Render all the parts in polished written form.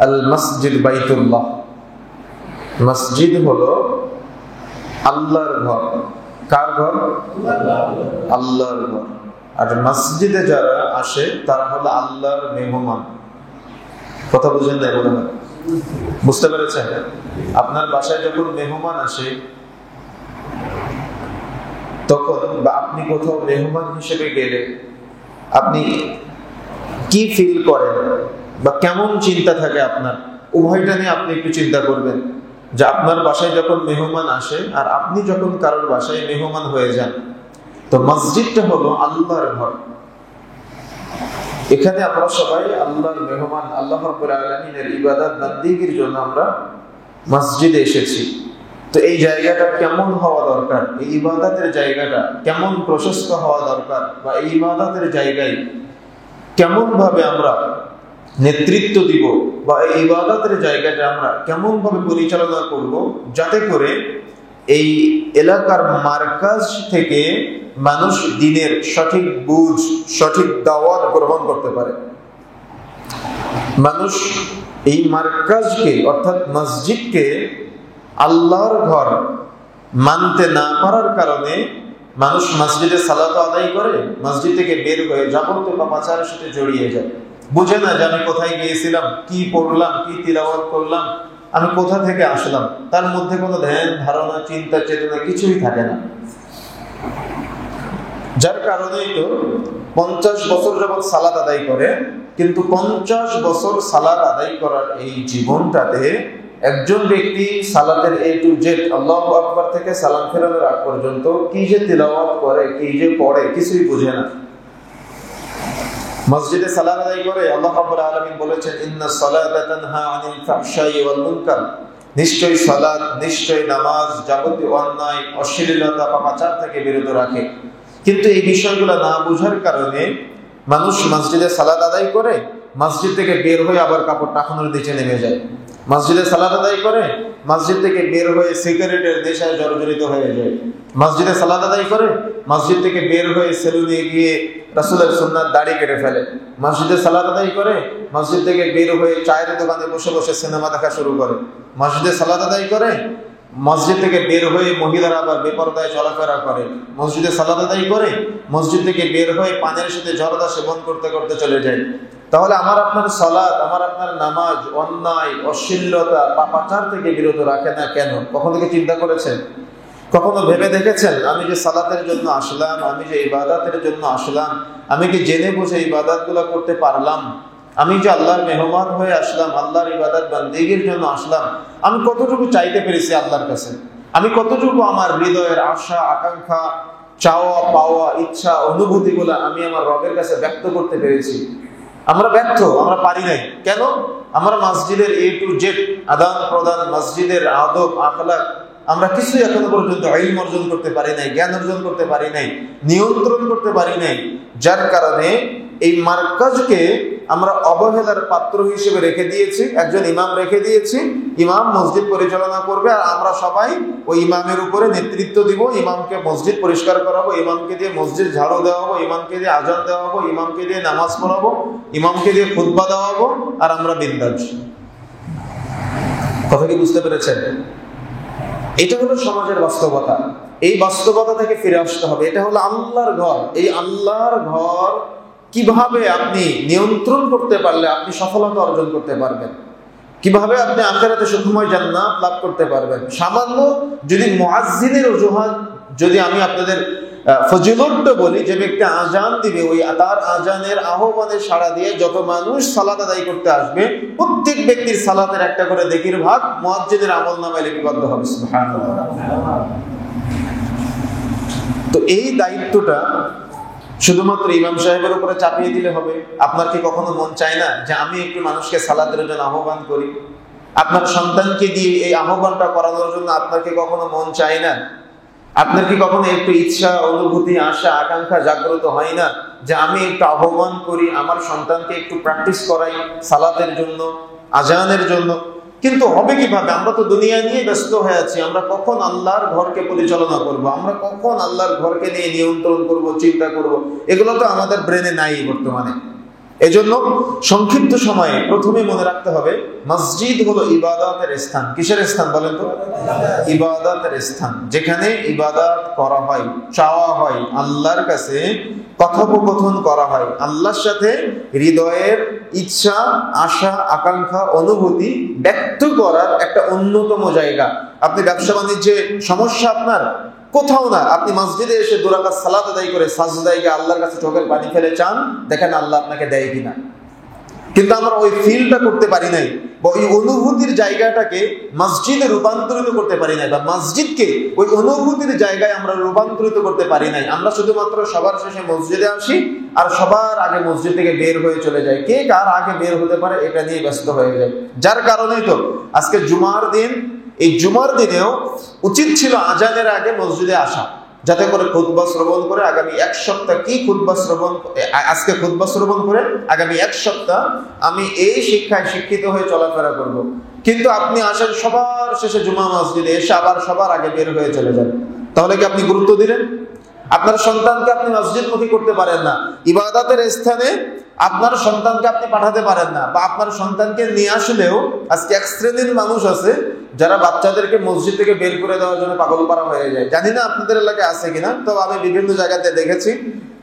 আল মসজিদ বাইতুল্লাহ, মসজিদ হলো আল্লাহর ঘর। কার ঘর? আল্লাহর ঘর। আর মসজিদে যারা আসে তারা হলো আল্লাহর মেহমান। কথা বুঝেন না? বলে না, বুঝতে পেরেছেন? আপনার বাসায় যখন মেহমান আসে তখন, বা আপনি কোথাও মেহমান হিসেবে গেলে আপনি কি ফিল করেন বা কেমন চিন্তা থাকে আপনার, উভয়টা নিয়ে আপনি একটু চিন্তা করবেন। যে আপনার বাসায় যখন মেহমান আসে আর আপনি যখন কারোর বাসায় মেহমান হয়ে যান, তো মসজিদটা হলো আল্লাহর ঘর। এখানে আমরা সবাই আল্লাহর মেহমান। আল্লাহ রাব্বুল আলামিনের ইবাদত বান্দিগির জন্য আমরা মসজিদে এসেছি। তো এই জায়গাটা কেমন হওয়া দরকার, এই ইবাদতের জায়গাটা কেমন প্রশস্ত হওয়া দরকার, বা এই ইবাদতের জায়গায় কেমন ভাবে আমরা নেতৃত্ব দিব, বা এই ইবাদতের জায়গাটা আমরা কেমন ভাবে পরিচালনা করব, যাতে করে এই এলাকার মার্কাজ থেকে মানুষ দ্বীনের সঠিক বুঝ, সঠিক দাওয়াত গ্রহণ করতে পারে। মানুষ এই মার্কাজকে অর্থাৎ মসজিদকে আল্লাহর ঘর মানতে না পারার কারণে মানুষ মসজিদে সালাত আদায় করে, মসজিদ থেকে বের হয়ে যাবতীয় পাপাচারের সাথে জড়িয়ে যায়। বুঝে না যে আমি কোথায় গিয়েছিলাম, কি পড়লাম, কি তিলাওয়াত করলাম, আমি কোথা থেকে আসলাম। তার মধ্যে কোনো ধ্যান ধারণা, চিন্তা চেতনা কিছুই থাকে না। যার কারণেই তো 50 বছর যাবৎ সালাত আদায় করে, কিন্তু 50 বছর সালাত আদায় করার এই জীবনটাতে একজন ব্যক্তি সালাতের A to Z, আল্লাহু আকবার থেকে সালাম ফেরানোর আগ পর্যন্ত কি যে তিলাওয়াত করে, কি যে পড়ে, কিছুই বুঝে না। মসজিদে সালাত আদায় করে আল্লাহ রাব্বুল আলামিন বলেছেন, ইন্নাস সালাতা তানহা আনিল ফাহশাই ওয়াল মুনকার, নিশ্চয়ই সালাত, নিশ্চয়ই নামাজ যাবতীয় অন্যায়, অশ্লীলতা, পাপাচার থেকে বিরত রাখে। কিন্তু এই বিষয়গুলো না বুঝার কারণে মানুষ মসজিদে সালাত আদায় করে, মসজিদ থেকে বের হয়ে আবার কাপড় টাকানোর নিচে নেমে যায়। মসজিদে সালাত আদায় করে, মসজিদ থেকে বের হয়ে সিগারেটের নেশায় জর্জরিত হয়ে যায়। মসজিদে সালাত আদায় করে, মসজিদ থেকে বের হয়ে সেলুনে গিয়ে রাসূলের সুন্নাত দাড়ি কেটে ফেলে। মসজিদে সালাত আদায় করে, মসজিদ থেকে বের হয়ে চায়ের দোকানে বসে বসে সিনেমা দেখা শুরু করে। মসজিদে সালাত আদায় করে, মসজিদ থেকে বের হয়ে মহিলারা আবার বেপরদায় চলাফেরা করে। মসজিদে সালাত আদায় করে, মসজিদ থেকে বের হয়ে পানের সাথে জর্দা সেবন করতে করতে চলে যায়। তাহলে আমার আপনার সালাত, আমার আপনার নামাজ অন্যায়, অশ্লীলতা, পাপাচার থেকে বিরত রাখে না কেন? কখনো কি চিন্তা করেছেন? কখনো ভেবে দেখেছেন, আমি যে সালাতের জন্য আসলাম, আমি যে ইবাদতের জন্য আসলাম, আমি কি জেনে বুঝে ইবাদতগুলো করতে পারলাম? আমি যে আল্লাহর মেহমান হয়ে আসলাম, আল্লাহর ইবাদত বান্দিগির জন্য আসলাম, আমি কতটুকু চাইতে পেরেছি আল্লাহর কাছে? আমি কতটুকু আমার হৃদয়ের আশা, আকাঙ্ক্ষা, চাওয়া পাওয়া, ইচ্ছা, অনুভূতিগুলো আমি আমার রবের কাছে ব্যক্ত করতে পেরেছি? আমরা ব্যর্থ, আমরা পারি নাই। কেন? আমরা মসজিদের A to Z, আদান প্রদান, মসজিদের আদব আখলাক, আমরা কিছুই এখনো পর্যন্ত ইলম অর্জন করতে পারি নাই, জ্ঞান অর্জন করতে পারি নাই, নিয়ন্ত্রণ করতে পারি নাই। যার কারণে এই মার্কাজকে আমরা অবহেলার পাত্র হিসেবে রেখে দিয়েছি। একজন ইমাম রেখে দিয়েছি, ইমাম মসজিদ পরিচালনা করবে, আর আমরা সবাই ওই ইমামের উপরে নেতৃত্ব দিব। ইমামকে মসজিদ পরিষ্কার করাবো, ইমামকে দিয়ে মসজিদ ঝাড়ু দেওয়াবো, ইমামকে দিয়ে আজান দেওয়াবো, ইমামকে দিয়ে নামাজ পড়াবো, ইমামকে দিয়ে খুতবা দেওয়াবো, আর আমরা বিন্দাস। কথা কি বুঝতে পেরেছেন? এটা হলো সমাজের বাস্তবতা। এই বাস্তবতা থেকে ফিরে আসতে হবে। এটা হলো আল্লাহর ঘর। এই আল্লাহর ঘর কিভাবে আপনি নিয়ন্ত্রণ করতে পারলে আপনি সফলতা অর্জন করতে পারবেন, কিভাবে আপনি আখিরাতে সুখময় জান্নাত লাভ করতে পারবেন। সামান্য যদি মুয়াজ্জিনের অজুহাত, যদি আমি আপনাদের ফজিলতটা বলি, যে ব্যক্তি আজান দিবে, ওই তার আজানের আহ্বানে সাড়া দিয়ে যত মানুষ সালাত আদায় করতে আসবে, প্রত্যেক ব্যক্তির সালাতের একটা করে নেকির ভাগ মুয়াজ্জিনের আমলনামায় লিপিবদ্ধ হবে। সুবহানাল্লাহ। তো এই দায়িত্বটা শুধুমাত্র ইমাম সাহেবের উপরে চাপিয়ে দিলে হবে? আপনার কি কখনো মন চায় না যে আমি একটু মানুষকে সালাতের জন্য আহ্বান করি? আপনার সন্তানকে দিয়ে এই আহ্বানটা করানোর জন্য আপনার কি কখনো মন চায় না? আপনার কি কখনো একটু ইচ্ছা, অনুভূতি, আশা, আকাঙ্ক্ষা জাগ্রত হয় না যে আমি একটু আহ্বান করি, আমার সন্তানকে একটু প্র্যাকটিস করাই সালাতের জন্য, আজানের জন্য? কিন্তু হবে কিভাবে? আমরা তো দুনিয়া নিয়ে ব্যস্ত হয়ে আছি। আমরা কখন আল্লাহর ঘরকে পরিচালনা করব, আমরা কখন আল্লাহর ঘরকে নিয়ে নিয়ন্ত্রণ করব, চিন্তা করব, এগুলো তো আমাদের ব্রেনে নাই বর্তমানে। এজন্য সংক্ষিপ্ত সময়ে প্রথমে মনে রাখতে হবে, মসজিদ হলো ইবাদতের স্থান। কিসের স্থান বলেন তো? ইবাদতের স্থান, যেখানে ইবাদত করা হয়, চাওয়া হয়, আল্লাহর কাছে কথোপকথন করা হয়, আল্লাহর সাথে হৃদয়ের ইচ্ছা, আশা, আকাঙ্ক্ষা, অনুভূতি ব্যক্ত করার একটা অন্যতম জায়গা। আপনি ব্যবসা বাণিজ্যে সমস্যা আপনার কোথাও না, আপনি মসজিদে এসে 2 রাকাত সালাত আদায় করে সাজদায় গিয়ে আল্লাহর কাছে চোখের পানি ফেলে চান, দেখেন আল্লাহ আপনাকে দেয় কিনা। কিন্তু আমরা ওই ফিলটা করতে পারি নাই, বা ওই অনুভূতির জায়গাটাকে মসজিদে রূপান্তরিত করতে পারি নাই, বা মসজিদকে ওই অনুভূতির জায়গায় আমরা রূপান্তরিত করতে পারি নাই। আমরা শুধুমাত্র সবার শেষে মসজিদে আসি আর সবার আগে মসজিদ থেকে বের হয়ে চলে যায়। কে কার আগে বের হতে পারে এটা নিয়ে ব্যস্ত হয়ে যায়। যার কারণেই তো আজকে জুমার দিন, এই জুমার দিনেও উচিত ছিল আজানের আগে মসজিদে আসা, যাতে করে খুতবা শ্রবণ করে আগামী 1 সপ্তাহ কি খুতবা শ্রবণ, আজকে খুতবা শ্রবণ করে আগামী 1 সপ্তাহ আমি এই শিক্ষায় শিক্ষিত হয়ে চলাফেরা করব। কিন্তু আপনি আসেন সবার শেষে জুমা মসজিদে, এসে আবার সবার আগে বের হয়ে চলে যান। তাহলে কি আপনি গুরুত্ব দিলেন? আপনার সন্তানকে আপনি মসজিদমুখী করতে পারেন না, ইবাদতের স্থানে আপনার সন্তানকে আপনি পাঠাতে পারেন না, বা আপনার সন্তানকে নিয়ে আসলেও আজকে এক শ্রেণীর মানুষ আছে যারা বাচ্চাদেরকে মসজিদ থেকে বের করে দেওয়ার জন্য পাগল পারা হয়ে যায়। জানি না আপনাদের এলাকায় আছে কিনা, তো আমি বিভিন্ন জায়গাতে দেখেছি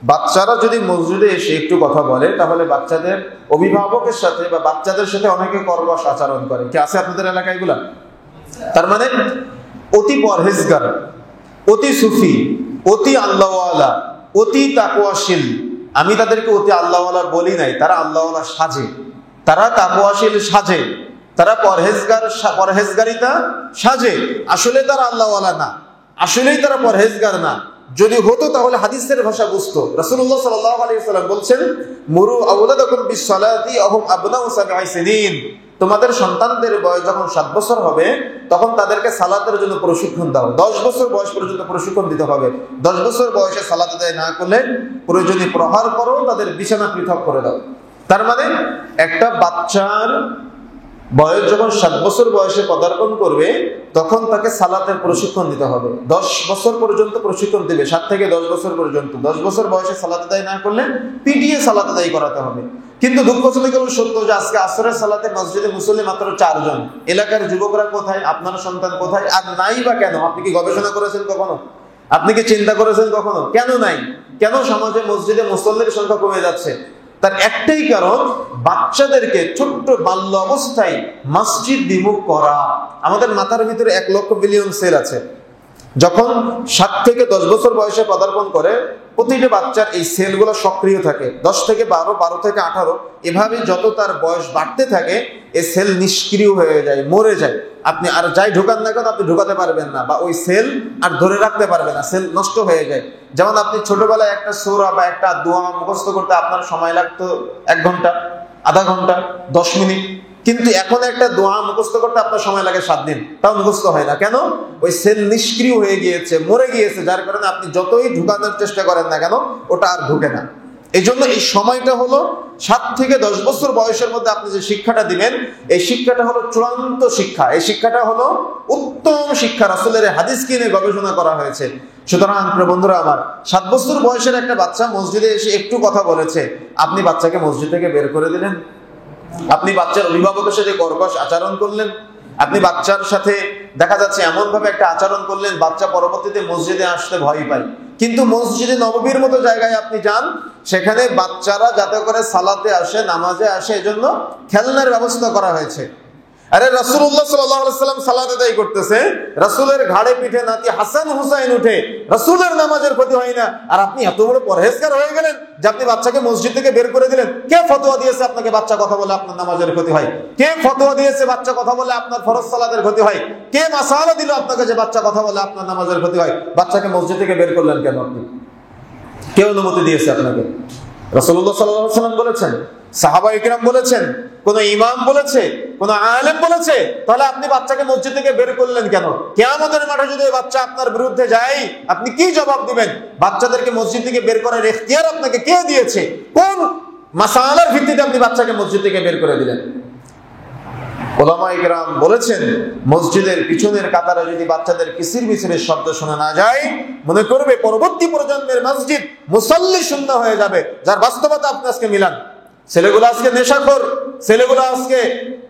বাচ্চারা যদি মসজিদে এসে একটু কথা বলে, তাহলে বাচ্চাদের অভিভাবকের সাথে বা বাচ্চাদের সাথে অনেকে কর্কশ আচরণ করে। কি আছে আপনাদের এলাকায় এগুলা? তার মানে অতি পরহেজগার, অতি সুফি, অতি আল্লাহওয়ালা, অতি তাকওয়াশীল। আমি তাদেরকে অতি আল্লাহওয়ালা বলি নাই, তারা আল্লাহওয়ালা সাজে, তারা তাকওয়াশীল সাজে, তারা পরহেজগারিতা সাজে, আসলে তারা আল্লাহওয়ালা না, আসলেই তারা পরহেজগার না। যদি হতো তাহলে হাদিসের ভাষা বুঝতো। রাসূলুল্লাহ সাল্লাল্লাহু আলাইহি ওয়াসাল্লাম বলছেন, মুরু আওলাদাকুম বিসসালাতি আহুম আবনাউ 7 সিনিন। তোমাদের সন্তানদের বয়স যখন 7 বছর হবে, তখন তাদেরকে সালাতের জন্য প্রশিক্ষণ দাও। 10 বছর বয়স পর্যন্ত প্রশিক্ষণ দিতে হবে। 10 বছর বয়সে সালাত আদায় না করলে প্রয়োজনে প্রহার করো, তাদের বিছানা পৃথক করে দাও। তার মানে একটা বাচ্চার বয়স যখন 7 বছর বয়সে পদার্পণ করবে, তখন তাকে সালাতের প্রশিক্ষণ দিতে হবে। 10 বছর পর্যন্ত প্রশিক্ষণ দেবে, 7 থেকে 10 বছর পর্যন্ত। 10 বছর বয়সে সালাত আদায় না করলে পিটিয়ে সালাত আদায় করাতে হবে। কিন্তু দুঃখজনক হলো সত্য যে আজকে আসরের সালাতে মসজিদে মুসল্লি মাত্র 4 জন। এলাকার যুবকরা কোথায়? আপনার সন্তান কোথায়? আর নাই বা কেন? আপনি কি গবেষণা করেছেন কখনো? আপনি কি চিন্তা করেছেন কখনো কেন নাই? কেন সমাজে মসজিদে মুসল্লির সংখ্যা কমে যাচ্ছে? তার একটাই কারণ, বাচ্চাদেরকে ছোট্ট বাল্য অবস্থায় মসজিদ বিমুখ করা। আমাদের মাথার ভিতরে 1 লক্ষ বিলিয়ন সেল আছে। যখন 7 থেকে 10 বছর বয়সে পদার্পণ করে, প্রতিটা বাচ্চার এই সেলগুলো সক্রিয় থাকে। 10 থেকে 12, 12 থেকে 18, এভাবে যত তার বয়স বাড়তে থাকে, এই সেল নিষ্ক্রিয় হয়ে যায়, মরে যায়। আপনি আর যাই ঢোকান না কেন, আপনি ঢোকাতে পারবেন না, বা ওই সেল আর ধরে রাখতে পারবেন না, সেল নষ্ট হয়ে যায়। যেমন আপনি ছোটবেলায় একটা সূরা বা একটা দোয়া মুখস্থ করতে আপনার সময় লাগতো 1 ঘন্টা, আধা ঘন্টা, 10 মিনিট। কিন্তু এখন একটা দোয়া মুখস্থ করতে আপনার সময় লাগে 7 দিন, তাও মুখস্থ হয় না। কেন? ওই সেল নিষ্ক্রিয় হয়ে গিয়েছে, মরে গিয়েছে, যার কারণে আপনি যতই ঢুকানোর চেষ্টা করেন না কেন, ওটা আর ঢুকে না। এই জন্য এই সময়টা হলো 7 থেকে 10 বছর বয়সের মধ্যে আপনি যে শিক্ষাটা দিবেন, এই শিক্ষাটা হলো চূড়ান্ত শিক্ষা। এই শিক্ষাটা হলো উত্তম শিক্ষা। রাসূলের হাদিসকে নিয়ে গবেষণা করা হয়েছে। সুতরাং বন্ধুরা আমার, 7 বছর বয়সের একটা বাচ্চা মসজিদে এসে একটু কথা বলেছে, আপনি বাচ্চাকে মসজিদ থেকে বের করে দিলেন। আপনি বাচ্চার অভিভাবকের সাথে কর্কশ আচরণ করলেন। আপনি বাচ্চার সাথে দেখা যাচ্ছে এমন ভাবে একটা আচরণ করলেন, বাচ্চা পরবর্তীতে মসজিদে আসতে ভয় পায়। কিন্তু মসজিদে নববীর মতো জায়গায় আপনি যান, সেখানে বাচ্চারা যাতে করে সালাতে আসে, নামাজে আসে, এজন্য খেলনার ব্যবস্থা করা হয়েছে। আরে রাসূলুল্লাহ সাল্লাল্লাহু আলাইহি ওয়াসাল্লাম সালাত আদায় করতেছে, রাসূলের ঘাড়ে পিঠে নাতি হাসান হুসাইন উঠে, রাসূলের নামাজের ক্ষতি হয় না, আর আপনি এত বড় পরহেজগার হয়ে গেলেন যে আপনি বাচ্চাকে মসজিদ থেকে বের করে দিলেন। কে ফতোয়া দিয়েছে আপনাকে বাচ্চা কথা বলে আপনার নামাজের ক্ষতি হয়? কে ফতোয়া দিয়েছে বাচ্চা কথা বলে আপনার ফরজ সালাতের ক্ষতি হয়? কে মাসালা দিল আপনাকে যে বাচ্চা কথা বলে আপনার নামাজের ক্ষতি হয়? বাচ্চাকে মসজিদ থেকে বের করলেন কেন আপনি? কে অনুমতি দিয়েছে আপনাকে? রাসূলুল্লাহ সাল্লাল্লাহু আলাইহি ওয়াসাল্লাম বলেছেন, সাহাবা ইকরাম বলেছেন, কোন ইমাম বলেছে, কোন আলেম বলেছে? তাহলে আপনি বাচ্চাকে মসজিদ থেকে বের করলেন কেন? কিয়ামতের মাঠে যদি বাচ্চা আপনার বিরুদ্ধে যায়, আপনি কি জবাব দিবেন? বাচ্চাদেরকে মসজিদ থেকে বের করার ইখতিয়ার আপনাকে কে দিয়েছে? কোন মাসালার ভিত্তিতে আপনি বাচ্চাকে মসজিদ থেকে বের করে দিলেন? উলামা ইকরাম বলেছেন, মসজিদের পিছনের কাতারে যদি বাচ্চাদের কিসির মিছিরের শব্দ শোনা না যায়, মনে করবে পরবর্তী প্রজন্মের মসজিদ মুসাল্লি শূন্য হয়ে যাবে। যার বাস্তবতা আপনি আজকে মিলান। ছেলেগুলো আজকে নেশাখোর, ছেলেগুলো আজকে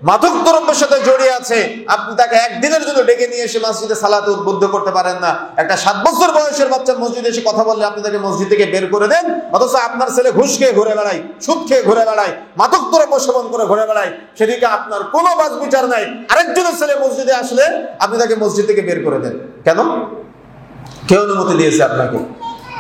মাদক দ্রব্যের সাথে জড়িয়ে আছে। আপনি তাকে একদিনের জন্য ডেকে নিয়ে এসে মসজিদে সালাতে উদ্বুদ্ধ করতে পারেন না। একটা 7 বছর বয়সের বাচ্চা মসজিদে এসে কথা বললে আপনি তাকে মসজিদ থেকে বের করে দেন, অথচ আপনার ছেলে ঘুষ খেয়ে ঘুরে বেড়ায়, সুদ খেয়ে ঘুরে বেড়ায়, মাদক দ্রব্য সেবন করে ঘুরে বেড়ায়, সেদিকে আপনার কোনো বাজ বিচার নাই। আরেকজনের ছেলে মসজিদে আসলে আপনি তাকে মসজিদ থেকে বের করে দেন। কেন? কে অনুমতি দিয়েছে আপনাকে?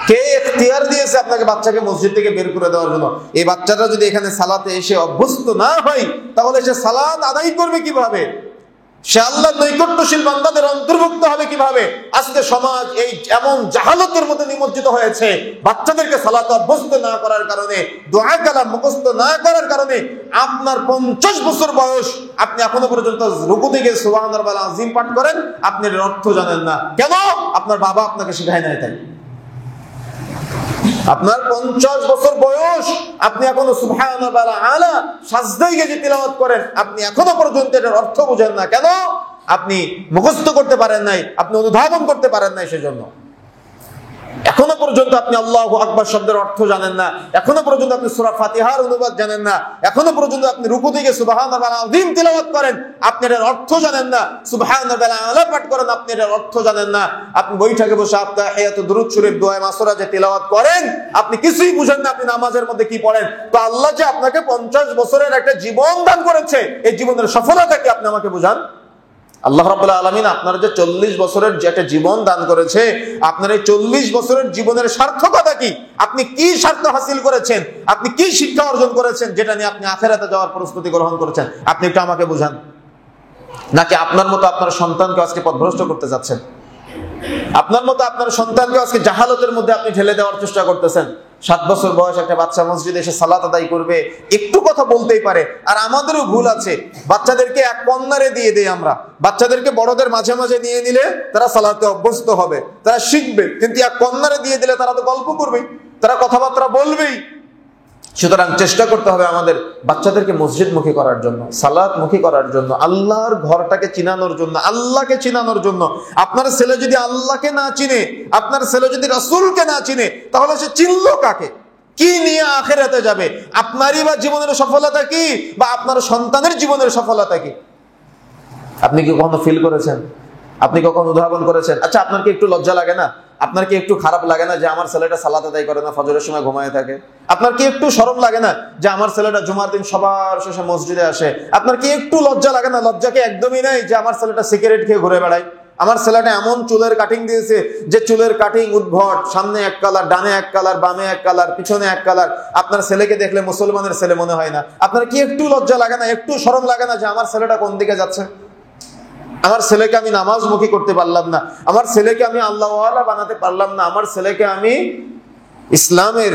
কে এখতিয়ার দিয়েছে আপনাকে বাচ্চাকে মসজিদ থেকে বের করে দেওয়ার জন্য? এই বাচ্চাটা যদি এখানে সালাতে এসে অভ্যস্ত না হয়, তাহলে সে সালাত আদায় করবে কিভাবে? সে আল্লাহর নৈকট্যশীল বান্দাদের অন্তর্ভুক্ত হবে কিভাবে? আজকে সমাজ এই এমন জাহালতের মধ্যে নিমজ্জিত হয়েছে, বাচ্চাদেরকে সালাতে অভ্যস্ত না করার কারণে, দোয়া কালাম মুখস্থ না করার কারণে আপনার 50 বছর বয়স, আপনি এখনো পর্যন্ত রুকু থেকে সুবহানাল্লাহ আযীম পাঠ করেন, আপনি এর অর্থ জানেন না। কেন? আপনার বাবা আপনাকে শেখায় নাই তাই। আপনার 50 বছর বয়স, আপনি এখনো সুবহানাল্লাহ আলা সাজদায় গিয়ে তিলাওয়াত করেন, আপনি এখনো পর্যন্ত এর অর্থ বুঝেন না। কেন? আপনি মুখস্থ করতে পারেন নাই, আপনি অনুধাবন করতে পারেন নাই, সেজন্য এখনো পর্যন্ত আপনি আল্লাহু আকবার শব্দের অর্থ জানেন না, এখনো পর্যন্ত আপনি সূরা ফাতিহার অনুবাদ জানেন না, এখনো পর্যন্ত আপনি রুকু থেকে সুবহানাল্লাহ আযীম তিলাওয়াত করেন, আপনি এর অর্থ জানেন না। সুবহানাল্লাহ আলা পাঠ করেন, আপনি এর অর্থ জানেন না। আপনি বৈঠকে বসে আত্তাহিয়াতু দুরূদ শরীফ দোয়া মাসুরা যে তিলাওয়াত করেন, আপনি কিছুই বুঝেন না আপনি নামাজের মধ্যে কি পড়েন। তো আল্লাহ যে আপনাকে 50 বছরের একটা জীবন দান করেছে, এই জীবনের সফলতা কি আপনি আমাকে বুঝান। আল্লাহ রাব্বুল আলামিন আপনার যে 40 বছরের যে একটা জীবন দান করেছে, আপনার এই 40 বছরের জীবনের সার্থকতা কি? আপনি কি স্বার্থ হাসিল করেছেন? আপনি কি শিক্ষা অর্জন করেছেন, যেটা নিয়ে আপনি আখিরাতে যাওয়ার প্রস্তুতি গ্রহণ করেছেন? আপনি একটু আমাকে বুঝান। নাকি আপনার মতো আপনার সন্তানকে আজকে পথভ্রষ্ট করতে যাচ্ছেন? আপনার মতো আপনার সন্তানকে আজকে জাহালতের মধ্যে আপনি ঠেলে দেওয়ার চেষ্টা করতেছেন। 7 বছর বয়স একটা বাচ্চা মসজিদে এসে সালাত আদায় করবে, একটু কথা বলতেই পারে। আর আমাদেরও ভুল আছে, বাচ্চাদেরকে এক কর্নারে দিয়ে দেই আমরা। বাচ্চাদেরকে বড়দের মাঝে মাঝে নিয়ে নিলে তারা সালাতে অভ্যস্ত হবে, তারা শিখবে। কিন্তু এক কর্নারে দিয়ে দিলে তারা তো গল্প করবেই, তারা কথাবার্তা বলবেই। সুতরাং চেষ্টা করতে হবে আমাদের বাচ্চাদেরকে মসজিদ মুখী করার জন্য, সালাত মুখী করার জন্য, আল্লাহর ঘরটাকে চিনানোর জন্য, আল্লাহকে চিনানোর জন্য। আপনার ছেলে যদি আল্লাহকে না চিনে, আপনার ছেলে যদি রাসূলকে না চিনে, তাহলে সে চিনলো কাকে? কি নিয়ে আখিরাতে যাবে? আপনারই বা জীবনের সফলতা কি, বা আপনার সন্তানের জীবনের সফলতা কি? আপনি কি কখনো ফিল করেছেন? আপনি কখনো উদ্ভাবন করেছেন? আচ্ছা, আপনার কি একটু লজ্জা লাগে না? আপনার কি একটু খারাপ লাগে না যে আমার ছেলেটা সালাত আদায় করে না, ফজরের সময় ঘুমায় থাকে? আপনার কি একটু শরম লাগে না যে আমার ছেলেটা জুমার দিন সবার শেষে মসজিদে আসে? আপনার কি একটু লজ্জা লাগে না? লজ্জা কি একদমই নাই যে আমার ছেলেটা সিগারেট খেয়ে ঘুরে বেড়ায়? আমার ছেলেটা এমন চুলের কাটিং দিয়েছে যে চুলের কাটিং উদ্ভট, সামনে এক কালার, ডানে এক কালার, বামে এক কালার, পিছনে এক কালার। আপনার ছেলেকে দেখলে মুসলমানের ছেলে মনে হয় না? আপনার কি একটু লজ্জা লাগে না, একটু শরম লাগে না যে আমার ছেলেটা কোন দিকে যাচ্ছে? আমার ছেলেকে আমি নামাজমুখী করতে পারলাম না, আমার ছেলেকে আমি আল্লাহওয়ালা বানাতে পারলাম না, আমার ছেলেকে আমি ইসলামের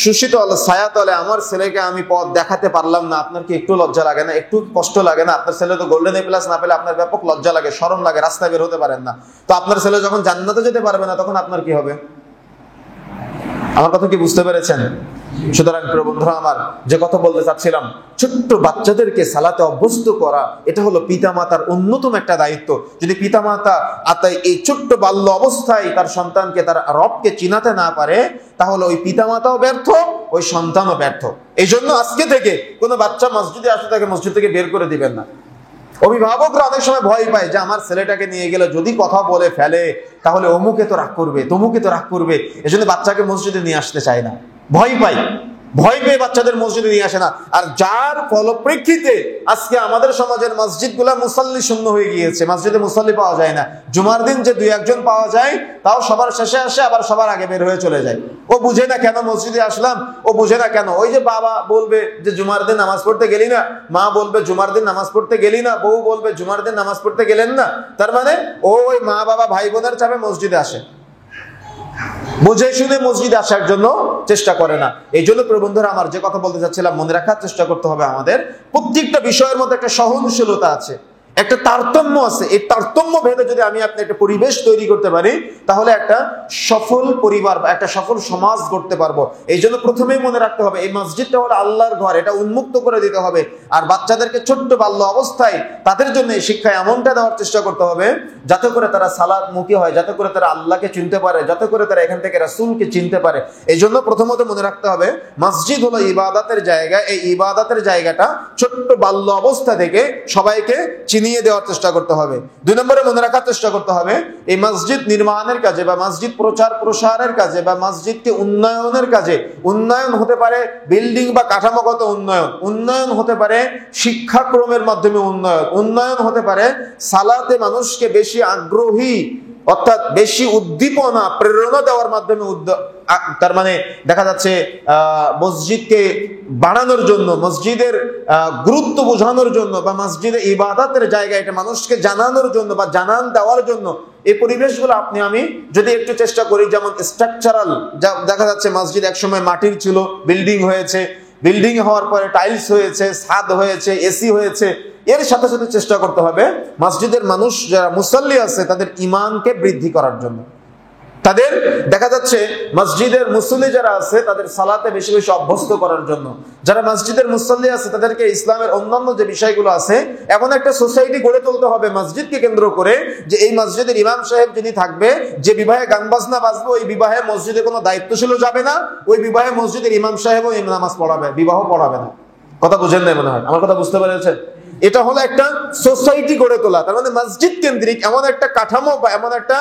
সুশীতল ছায়াতলে আমার ছেলেকে আমি পথ দেখাতে পারলাম না। আপনার কি একটু লজ্জা লাগে না? একটু কষ্ট লাগে না? আপনার ছেলে তো গোল্ডেন এ প্লাস না পেলে আপনার ব্যাপক লজ্জা লাগে, শরম লাগে, রাস্তায় বের হতে পারেন না। তো আপনার ছেলে যখন জান্নাতে যেতে পারবে না, তখন আপনার কি হবে? আমার কথা কি বুঝতে পেরেছেন? সুতরাং প্রিয় বন্ধুরা আমার, যে কথা বলতে চাচ্ছিলাম, ছোট্ট বাচ্চাদেরকে সালাতে অভ্যস্ত করা, এটা হলো পিতামাতার অন্যতম একটা দায়িত্ব। যদি পিতামাতা এই ছোট্ট বাল্য অবস্থায় তার সন্তানকে, তার রবকে চিনাতে না পারে, তাহলে ওই পিতামাতাও ব্যর্থ, ওই সন্তানও ব্যর্থ। এই জন্য আজকে থেকে কোনো বাচ্চা মসজিদে আসলে তাকে মসজিদ থেকে বের করে দিবেন না। অভিভাবকরা অনেক সময় ভয় পায় যে আমার ছেলেটাকে নিয়ে গেলে যদি কথা বলে ফেলে, তাহলে অমুকে তো রাগ করবে, তমুকে তো রাগ করবে, এজন্য বাচ্চাকে মসজিদে নিয়ে আসতে চায় না, ভয় পায়। ভয় পেয়ে বাচ্চাদের মসজিদে নিয়ে আসে না। আর যার ফলপ্রেক্ষিতে আজকে আমাদের সমাজের মসজিদগুলা মুসাল্লি শূন্য হয়ে গিয়েছে, মসজিদে মুসাল্লি পাওয়া যায় না। জুমার দিন যে 2-1 পাওয়া যায়, তাও সবার শেষে আসে, আবার সবার আগে বের হয়ে চলে যায়। ও বুঝে না কেন মসজিদে আসলাম, ও বুঝে না কেন। ওই যে বাবা বলবে যে জুমার দিন নামাজ পড়তে গেলি না, মা বলবে জুমার দিন নামাজ পড়তে গেলি না, বউ বলবে জুমার দিন নামাজ পড়তে গেলেন না। তার মানে ও ওই মা বাবা ভাই বোনের চাপে মসজিদে আসে, বুঝে শুনে মসজিদে আসার জন্য চেষ্টা করে না। এই জন্য প্রিয় বন্ধুরা আমার, যে কথা বলতে চাচ্ছিলাম, মনে রাখার চেষ্টা করতে হবে আমাদের প্রত্যেকটা বিষয়ের মধ্যে একটা সহনশীলতা আছে। একটা তারতম্য আছে। এই তারতম্য ভেদে যদি আমি আপনি একটা পরিবেশ তৈরি করতে পারি, তাহলে একটা সফল পরিবার বা একটা সফল সমাজ গড়তে পারবো। এই জন্য প্রথমেই মনে রাখতে হবে, এই মসজিদটা হলো আল্লাহর ঘর, এটা উন্মুক্ত করে দিতে হবে। আর বাচ্চাদেরকে ছোট্ট বাল্য অবস্থায় তাদের জন্য এই শিক্ষা এমনটা দেওয়ার চেষ্টা করতে হবে যাতে করে তারা সালাত মুখী হয়, যাতে করে তারা আল্লাহকে চিনতে পারে, যাতে করে তারা এখান থেকে রাসূলকে চিনতে পারে। এই জন্য প্রথমত মনে রাখতে হবে, মসজিদ হলো ইবাদতের জায়গা। এই ইবাদতের জায়গাটা ছোট্ট বাল্য অবস্থা থেকে সবাইকে চিনিয়ে দেওয়ার চেষ্টা করতে হবে। 2 নম্বরে মনে রাখার চেষ্টা করতে হবে, এই মসজিদ নির্মাণের কাজে বা মসজিদ প্রচার প্রসারের কাজে বা মসজিদকে উন্নয়নের কাজে, উন্নয়ন হতে পারে বিল্ডিং বা কাঠামোগত উন্নয়ন, উন্নয়ন হতে পারে শিক্ষাক্রমের মাধ্যমে উন্নয়ন, উন্নয়ন হতে পারে সালাতে মানুষকে বেশি আগ্রহী অর্থাৎ বেশি উদ্দীপনা প্রেরণা দেওয়ার মাধ্যমে তার মানে দেখা যাচ্ছে মসজিদকে বাড়ানোর জন্য, মসজিদের গুরুত্ব বোঝানোর জন্য বা মসজিদে ইবাদতের জায়গা এটা মানুষকে জানানোর জন্য বা জানান দেওয়ার জন্য এই পরিবেশগুলো আপনি আমি যদি একটু চেষ্টা করি, যেমন স্ট্রাকচারাল, যা দেখা যাচ্ছে মসজিদ একসময় মাটির ছিল, বিল্ডিং হয়েছে, বিল্ডিং হওয়ার পরে টাইলস হয়েছে, ছাদ হয়েছে, এসি হয়েছে। এর সাথে সাথে চেষ্টা করতে হবে মসজিদের মানুষ যারা মুসল্লি আছে তাদের ঈমানকে বৃদ্ধি করার জন্য। তাদের দেখা যাচ্ছে মসজিদের মুসল্লি যারা আছে তাদের সালাতে বেশি বেশি অভ্যস্ত করার জন্য। যারা মসজিদের মুসল্লি আছে তাদেরকে ইসলামের অন্যান্য যে বিষয়গুলো আছে, এমন একটা সোসাইটি গড়ে তুলতে হবে মসজিদকে কেন্দ্র করে, যে এই মসজিদের ইমাম সাহেব যিনি থাকবে, যে বিবাহে গান বাজনা বাজবে, ওই বিবাহে মসজিদে কোনো দায়িত্বশীল যাবে না, ওই বিবাহে মসজিদের ইমাম সাহেবও নামাজ পড়াবে, বিবাহ পড়াবে না। কথা বুঝেন নাই মনে হয়, আমার কথা বুঝতে পেরেছেন? এটা হলো একটা সোসাইটি গড়ে তোলা। তার মানে মসজিদ কেন্দ্রিক এমন একটা কাঠামো বা এমন একটা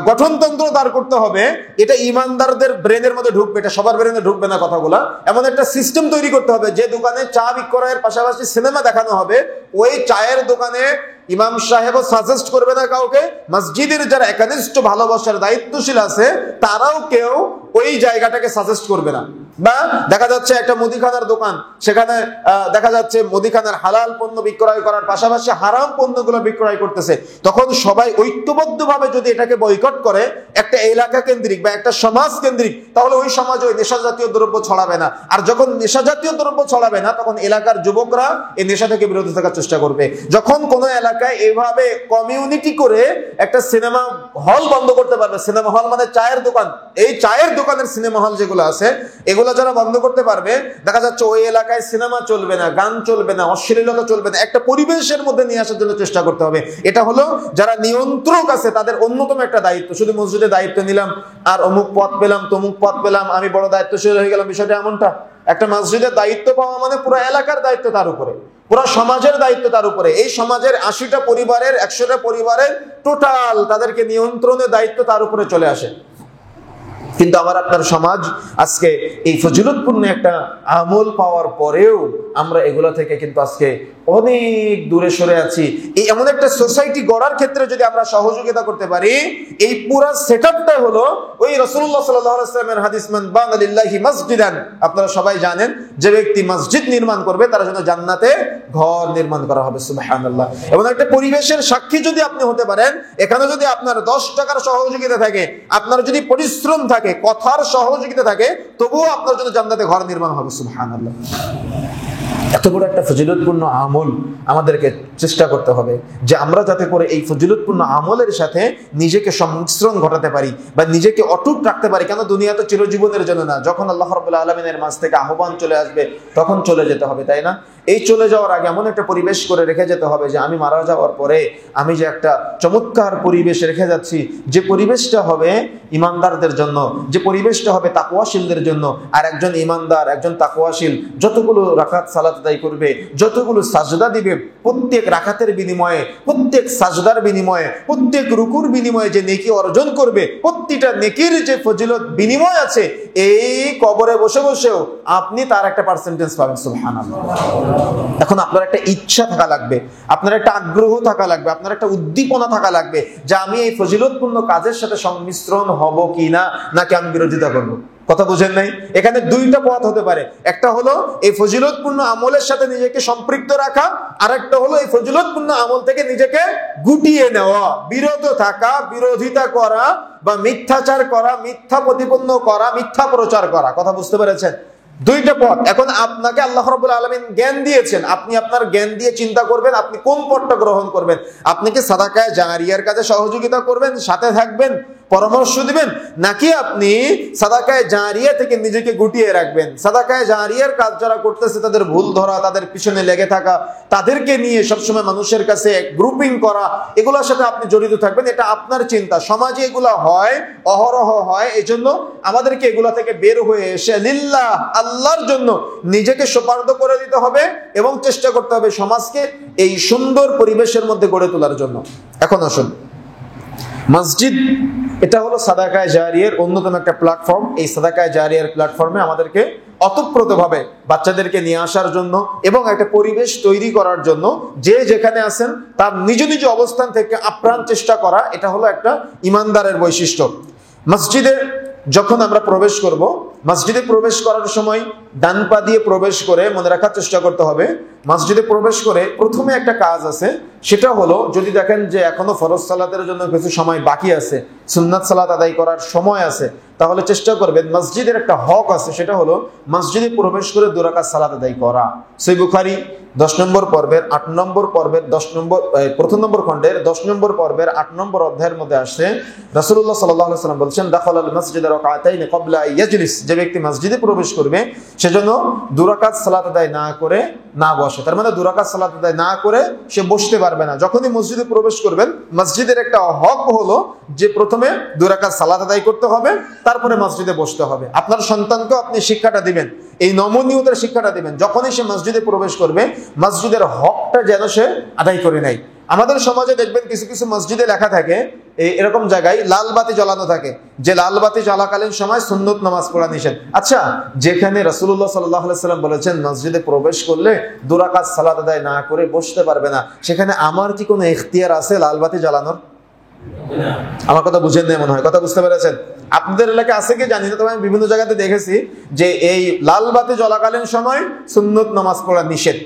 গঠনতন্ত্র দাঁড় করতে হবে, এটা ইমানদারদের ব্রেনের মধ্যে ঢুকবে, এটা সবার ব্রেনে ঢুকবে না কথাগুলা। এমন একটা সিস্টেম তৈরি করতে হবে, যে দোকানে চা বিক্রয়ের পাশাপাশি সিনেমা দেখানো হবে, ওই চায়ের দোকানে ইমাম সাহেবও সাজেস্ট করবে না কাউকে, মসজিদের যারা একনিষ্ঠ ভালোবাসার দায়িত্বশীল আছে তারাও কেউ ওই জায়গাটাকে সাজেস্ট করবে না। বা দেখা যাচ্ছে একটা মুদিখানার দোকান, সেখানে দেখা যাচ্ছে মুদিখানার হালাল পণ্য বিক্রয় করার পাশাপাশি হারাম পণ্যগুলো বিক্রয় করতেছে, তখন সবাই ঐক্যবদ্ধভাবে যদি এটাকে বয়কট করে, একটা এলাকা কেন্দ্রিক বা একটা সমাজ কেন্দ্রিক, তাহলে ওই সমাজে ওই নেশা জাতীয় দ্রব্য ছড়াবে না। আর যখন নেশা জাতীয় দ্রব্য ছড়াবে না, তখন এলাকার যুবকরা এই নেশা থেকে বিরত থাকার চেষ্টা করবে। যখন কোনো এলাকায় এভাবে কমিউনিটি করে একটা সিনেমা হল বন্ধ করতে পারবে, সিনেমা হল মানে চায়ের দোকান, এই চায়ের দোকানের সিনেমা হল যেগুলো আছে এগুলো যারা বন্ধ করতে পারবে, দেখা যাচ্ছে ওই এলাকায় সিনেমা চলবে না, গান চলবে না, অশ্লীলতা চলবে না। একটা পরিবেশের মধ্যে নিয়ে আসার জন্য চেষ্টা করতে হবে। এটা হলো যারা নিয়ন্ত্রক আছে তাদের অন্যতম একটা দায়িত্ব। শুধু মসজিদে দায়িত্ব নিলাম আর অমুক পদ পেলাম তমুক পদ পেলাম, আমি বড় দায়িত্বশীল হয়ে গেলাম, বিষয়টা এমনটা। একটা মসজিদের দায়িত্ব পাওয়া মানে পুরো এলাকার দায়িত্ব তার উপরে, পুরো সমাজের দায়িত্ব তার উপরে। এই সমাজের 80টা পরিবারের 100টা পরিবারের টোটাল তাদেরকে নিয়ন্ত্রণের দায়িত্ব তার উপরে চলে আসে। কিন্তু আমার আপনার সমাজ আজকে এই ফজিলতপূর্ণ একটা আমল পাওয়ার পরেও আমরা এগুলো থেকে কিন্তু আজকে অনেক দূরে সরে আছি। এই এমন একটা সোসাইটি গড়ার ক্ষেত্রে যদি আমরা সহযোগিতা করতে পারি, এই পুরো সেটআপটা হলো ওই রাসূলুল্লাহ সাল্লাল্লাহু আলাইহি ওয়াসাল্লামের হাদিস, মান বানা লিল্লাহি মাসজিদান, আপনারা সবাই জানেন, যে ব্যক্তি মসজিদ নির্মাণ করবে তার জন্য জান্নাতে ঘর নির্মাণ করা হবে। সুবহানাল্লাহ। এবং একটা পরিবেশের সাক্ষী যদি আপনি হতে পারেন, এখানে যদি আপনার 10 টাকার সহযোগিতা থাকে, আপনার যদি পরিশ্রম থাকে, কথার সহযোগিতা থাকে, তবুও আপনার জন্য জান্নাতে ঘর নির্মাণ হবে। সুবহানাল্লাহ। এত বড় একটা ফজিলতপূর্ণ আমল আমাদেরকে চেষ্টা করতে হবে যে আমরা যাতে করে এই ফজিলতপূর্ণ আমলের সাথে নিজেকে সংমিশ্রণ ঘটাতে পারি বা নিজেকে অটুট রাখতে পারি। কেন দুনিয়া তো চিরজীবনের জন্য না, যখন আল্লাহ রাব্বুল আলামিনের মাঝ থেকে আহ্বান চলে আসবে তখন চলে যেতে হবে, তাই না? এই চলে যাওয়ার আগে এমন একটা পরিবেশ করে রেখে যেতে হবে যে আমি মারা যাওয়ার পরে আমি যে একটা চমৎকার পরিবেশ রেখে যাচ্ছি, যে পরিবেশটা হবে ইমানদারদের জন্য, যে পরিবেশটা হবে তাকওয়াশীলদের জন্য। আর একজন ইমানদার, একজন তাকওয়াশীল যতগুলো রাকাত সালাত আদায় করবে, যতগুলো সাজদা দিবে, প্রত্যেক রাকাতের বিনিময়ে, প্রত্যেক সাজদার বিনিময়ে, প্রত্যেক রুকুর বিনিময়ে যে নেকি অর্জন করবে, প্রতিটা নেকির যে ফজিলত বিনিময় আছে, এই কবরে বসে বসেও আপনি তার একটা পার্সেন্টেজ পাবেন। সুবহানাল্লাহ। এখন আপনার একটা ইচ্ছা থাকা লাগবে, আপনার একটা আগ্রহ থাকা লাগবে, আপনার একটা উদ্দীপনা থাকা লাগবে যে আমি এই ফজিলতপূর্ণ কাজের সাথে সংমিশ্রণ হব কিনা, নাকি আমি বিরোধিতা করব। কথা বুঝেন নাই? এখানে দুইটা পথ হতে পারে। একটা হলো এই ফজিলতপূর্ণ আমলের সাথে নিজেকে সম্পৃক্ত রাখা, আর একটা হলো এই ফজিলতপূর্ণ আমল থেকে নিজেকে গুটিয়ে নেওয়া, বিরত থাকা, বিরোধিতা করা বা মিথ্যাচার করা, মিথ্যা প্রতিপন্ন করা, মিথ্যা প্রচার করা। কথা বুঝতে পেরেছেন? দুইটা পথ। এখন আপনাকে আল্লাহ রাব্বুল আলামিন জ্ঞান দিয়েছেন, আপনি আপনার জ্ঞান দিয়ে চিন্তা করবেন আপনি কোন পথটা গ্রহণ করবেন। আপনি কি সাদাকায়ে জারিয়ার কাজে সহযোগিতা করবেন, সাথে থাকবেন, পরামর্শ দিবেন, নাকি আপনি সাদাকায়ে জারিয়া থেকে নিজেকে গুটিয়ে রাখবেন? সাদাকায়ে জারিয়ার কাজ যারা করতেছে তাদের ভুল ধরা, তাদের পিছনে লেগে থাকা, তাদেরকে নিয়ে সবসময় মানুষের কাছে গ্রুপিং করা, এগুলোর সাথে আপনি জড়িত থাকবেন, এটা আপনার চিন্তা। সমাজে এগুলো হয়, অহরহ হয়, এজন্য আমাদেরকে এগুলা থেকে বের হয়ে এসে লিল্লাহ, আল্লাহর জন্য নিজেকে সোপার্দ করে দিতে হবে এবং চেষ্টা করতে হবে সমাজকে এই সুন্দর পরিবেশের মধ্যে গড়ে তোলার জন্য। এখন আসুন, মসজিদ এটা হলো সাদাকায়ে জারিয়ার অন্যতম একটা প্ল্যাটফর্ম। এই সাদাকায়ে জারিয়ার প্ল্যাটফর্মে আমাদেরকে অতপ্রতভাবে বাচ্চাদেরকে নিয়ে আসার জন্য এবং একটা পরিবেশ তৈরি করার জন্য যে যেখানে আছেন তার নিজ নিজ অবস্থান থেকে আপ্রাণ চেষ্টা করা, এটা হলো একটা ইমানদারের বৈশিষ্ট্য। মসজিদে যখন আমরা প্রবেশ করব, মসজিদে প্রবেশ করার সময় ডান পা দিয়ে প্রবেশ করে মনে রাখার চেষ্টা করতে হবে, মসজিদে প্রবেশ করে প্রথমে একটা কাজ আছে, সেটা হলো যদি দেখেন যে এখনো ফরজ সালাতের জন্য কিছু সময় বাকি আছে, সুন্নাত সালাত আদায় করার সময় আছে, তাহলে চেষ্টা করবেন, মসজিদের একটা হক আছে, সেটা হলো মসজিদে প্রবেশ করে 2 রাকাত সালাত আদায় করা। সহিহ বুখারী 10 নম্বর পর্বের 8 নম্বর পর্বের 10 নম্বর প্রথম নম্বর খণ্ডের 10 নম্বর পর্বের 8 নম্বর অধ্যায়ের মধ্যে আসছে, রাসূলুল্লাহ সাল্লাল্লাহু আলাইহি ওয়াসাল্লাম বলেছেন, দাখালাল মাসজিদ রাকাতাইন ক্বাবলা ইয়াজলিস, যে ব্যক্তি মসজিদে প্রবেশ করবে সেজন্য 2 রাকাত সালাত আদায় না করে না বসে। তার মানে 2 রাকাত সালাত আদায় না করে সে বসতে পারবে না। যখনই মসজিদে প্রবেশ করবেন, মসজিদের একটা হক হলো যে প্রথমে 2 রাকাত সালাত আদায় করতে হবে, তারপরে মসজিদে বসতে হবে। আপনার সন্তানকে আপনি শিক্ষাটা দিবেন, এই নমনীয়তার শিক্ষাটা দিবেন, যখনই সে মসজিদে প্রবেশ করবে মসজিদের হকটা যেন সে আদায় করে নেয়। আমাদের সমাজে দেখবেন কিছু কিছু মসজিদে লেখা থাকে, এরকম জায়গায় লাল বাতি জ্বালানো থাকে, যে লাল বাতি চলাকালীন সময় সুন্নত নামাজ পড়া নিষেধ। আচ্ছা, যেখানে রাসূলুল্লাহ সাল্লাল্লাহু আলাইহি ওয়াসাল্লাম বলেছেন মসজিদে প্রবেশ করলে 2 রাকাত সালাত আদায় না করে বসতে পারবে না, সেখানে আমার কি কোনো ইখতিয়ার আছে লাল বাতি জ্বালানোর? আমার কথা বুঝেন না মনে হয়, কথা বুঝতে পেরেছেন? আপনাদের এলাকায় আছে কি জানি না, তবে আমি বিভিন্ন জায়গাতে দেখেছি যে এই লাল বাতি চলাকালীন সময় সুন্নত নামাজ পড়া নিষেধ,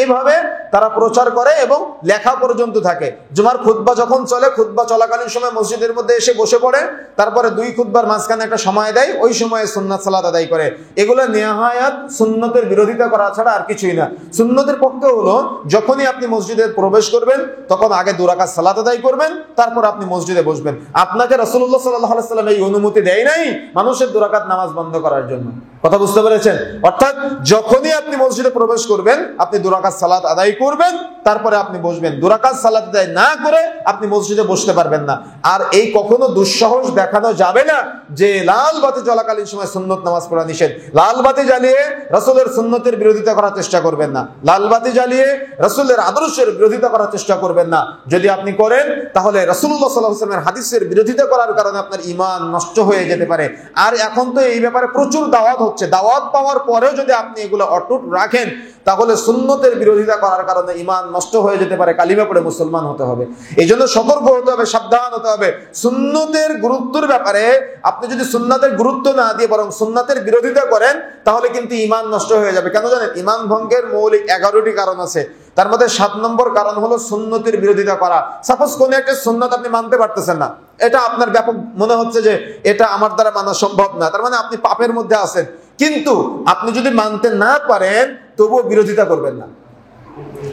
এইভাবে তারা প্রচার করে এবং লেখা পর্যন্ত থাকে। জুমার খুতবা যখন চলে, খুতবা চলাকালীন সময় মসজিদের মধ্যে এসে বসে পড়ে, তারপরে 2 খুতবার মাঝখানে একটা সময় দেয়, ওই সময়ে সুন্নাত সালাত আদায় করে। এগুলো নেহায়াত সুন্নতের বিরোধিতা করা ছাড়া আর কিছুই না। সুন্নতের পক্ষে হলো যখনই আপনি মসজিদে প্রবেশ করবেন তখন আগে 2 রাকাত সালাত আদায় করবেন, তারপর আপনি মসজিদে বসবেন। আপনাকে রাসূলুল্লাহ সাল্লাল্লাহু আলাইহি ওয়াসাল্লাম এই অনুমতি দেয় নাই মানুষের 2 রাকাত নামাজ বন্ধ করার জন্য। কথা বুঝতে পেরেছেন? অর্থাৎ যখনই আপনি মসজিদে প্রবেশ করবেন আপনি 2 রাকাত সালাত আদায় করবেন, তারপরে আপনি বসবেন। 2 রাকাত সালাত আদায় না করে আপনি মসজিদে বসতে পারবেন না। আর এই কখনো দুঃসাহস দেখানো যাবে না যে লাল বাতি চলাকালীন সময় সুন্নত নামাজ পড়া নিষেধ। লাল বাতি জ্বালিয়ে রাসূলের সুন্নতের বিরোধিতা করার চেষ্টা করবেন না, লাল বাতি জ্বালিয়ে রাসূলের আদর্শের বিরোধিতা করার চেষ্টা করবেন না। যদি আপনি করেন তাহলে রাসূলুল্লাহ সাল্লাল্লাহু আলাইহি ওয়াসাল্লামের হাদিসের বিরোধিতা করার কারণে আপনার ঈমান নষ্ট হয়ে যেতে পারে। আর এখন তো এই ব্যাপারে প্রচুর দাওয়াত হচ্ছে, দাওয়াত পাওয়ার পরেও যদি আপনি এগুলো অটুট রাখেন তাহলে সুন্নতের বিরোধিতা করার কারণে ঈমান নষ্ট হয়ে যেতে পারে, কালিমা পড়ে মুসলমান হতে হবে। এই জন্য সতর্ক হতে হবে, সাবধান হতে হবে। সুন্নতের গুরুত্বের ব্যাপারে আপনি যদি সুন্নাতের গুরুত্ব না দিয়ে বরং সুন্নাতের বিরোধিতা করেন তাহলে কিন্তু ঈমান নষ্ট হয়ে যাবে। কেন জানেন? ঈমান ভঙ্গের মৌলিক 11টি কারণ আছে, তার মধ্যে 7 নম্বর কারণ হলো সুন্নতের বিরোধিতা করা। সাপোজ কোন একটা সুন্নাত আপনি মানতে পারতেছেন না, এটা আপনার ব্যাপক মনে হচ্ছে যে এটা আমার দ্বারা মানা সম্ভব না, তার মানে আপনি পাপের মধ্যে আছেন। কিন্তু আপনি যদি মানতে না পারেন তবুও বিরোধিতা করবেন না।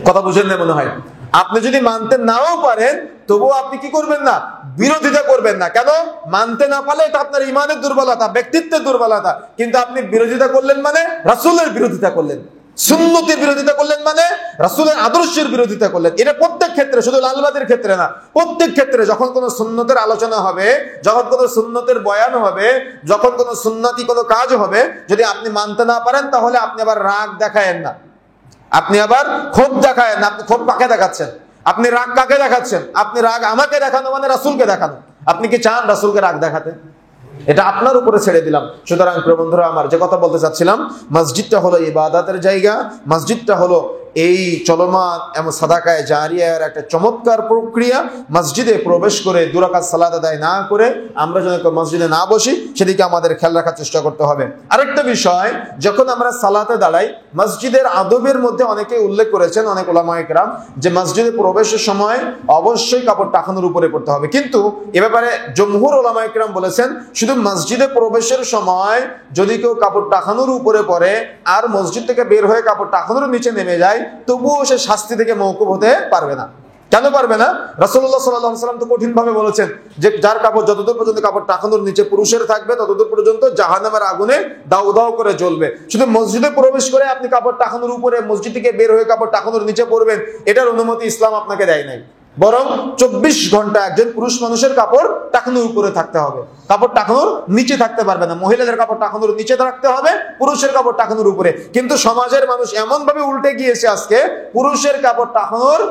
কথা বুঝেন না মনে হয়? আপনি যদি মানতে নাও পারেন তবুও আপনি কি করবেন না? বিরোধিতা করবেন না। কেন? মানতে না পারলে এটা আপনার ঈমানের দুর্বলতা, ব্যক্তিত্বের দুর্বলতা। কিন্তু আপনি বিরোধিতা করলেন মানে রাসূলের বিরোধিতা করলেন, সুন্নতের বিরোধিতা করলেন মানে রাসূলের আদর্শের বিরোধিতা করলেন। এটা প্রত্যেক ক্ষেত্রে, শুধু লালবাতির ক্ষেত্রে না, প্রত্যেক ক্ষেত্রে যখন কোনো সুন্নতের আলোচনা হবে, যখন কোনো সুন্নতের বয়ান হবে, যখন কোনো সুন্নতি কোনো কাজ হবে, যদি আপনি মানতে না পারেন তাহলে আপনি আবার রাগ দেখায়েন না, আপনি আবার ক্ষোভ দেখায়েন না। আপনি ক্ষোভ কাকে দেখাচ্ছেন? আপনি রাগ কাকে দেখাচ্ছেন? আপনি রাগ আমাকে দেখানো মানে রাসূলকে দেখানো। আপনি কি চান রাসূলকে রাগ দেখাতে? এটা আপনার উপরে ছেড়ে দিলাম। সুতরাং প্রিয় বন্ধুরা আমার, যে কথা বলতে চাচ্ছিলাম, মসজিদটা হলো ইবাদতের জায়গা, মসজিদটা হলো এই চলমান এমন সাদাকায়ে জারিয়ার একটা চমৎকার প্রক্রিয়া। মসজিদে প্রবেশ করে 2 রাকাত সালাত আদায় না করে আমরা যেন মসজিদে না বসি, সেদিকে আমাদের খেয়াল রাখার চেষ্টা করতে হবে। আরেকটা বিষয়, যখন আমরা সালাতে দাঁড়াই, মসজিদের আদবের মধ্যে অনেকে উল্লেখ করেছেন, অনেক উলামায়ে কেরাম, যে মসজিদে প্রবেশের সময় অবশ্যই কাপড় টাকানোর উপরে পড়তে হবে। কিন্তু এ ব্যাপারে জমহুর উলামায়ে কেরাম বলেছেন, শুধু মসজিদে প্রবেশের সময় যদি কেউ কাপড় টাকানোর উপরে পড়ে আর মসজিদ থেকে বের হয়ে কাপড় টাকানোর নিচে নেমে যায়, তবুও সে শাস্তি থেকে মওকুফ হতে পারবে না। কেন পারবে না? রাসূলুল্লাহ সাল্লাল্লাহু আলাইহি ওয়াসাল্লাম তো কঠিন ভাবে বলেছেন যে যার কাপড় যতদূর পর্যন্ত কাপড় টাকানোর নিচে পুরুষের থাকবে ততদূর পর্যন্ত জাহান্নামের আগুনে দাউ দাউ করে জ্বলবে। শুধু মসজিদে প্রবেশ করে আপনি কাপড় টাকানোর উপরে, মসজিদ থেকে বের হয়ে কাপড় টাকানোর নিচে পড়বেন, এটার অনুমতি ইসলাম আপনাকে দেয় নাই। বরং 24 ঘন্টা একজন পুরুষ মানুষের কাপড় টাকানোর উপরে থাকতে হবে, কাপড় টাকানোর নিচে থাকতে পারবে না। মহিলাদের কাপড় টাকানোর নিচে রাখতে হবে, পুরুষের কাপড় টাকানোর উপরে। কিন্তু সমাজের মানুষ এমন ভাবে উল্টে গিয়েছে আজকে, পুরুষের কাপড় টাকানোর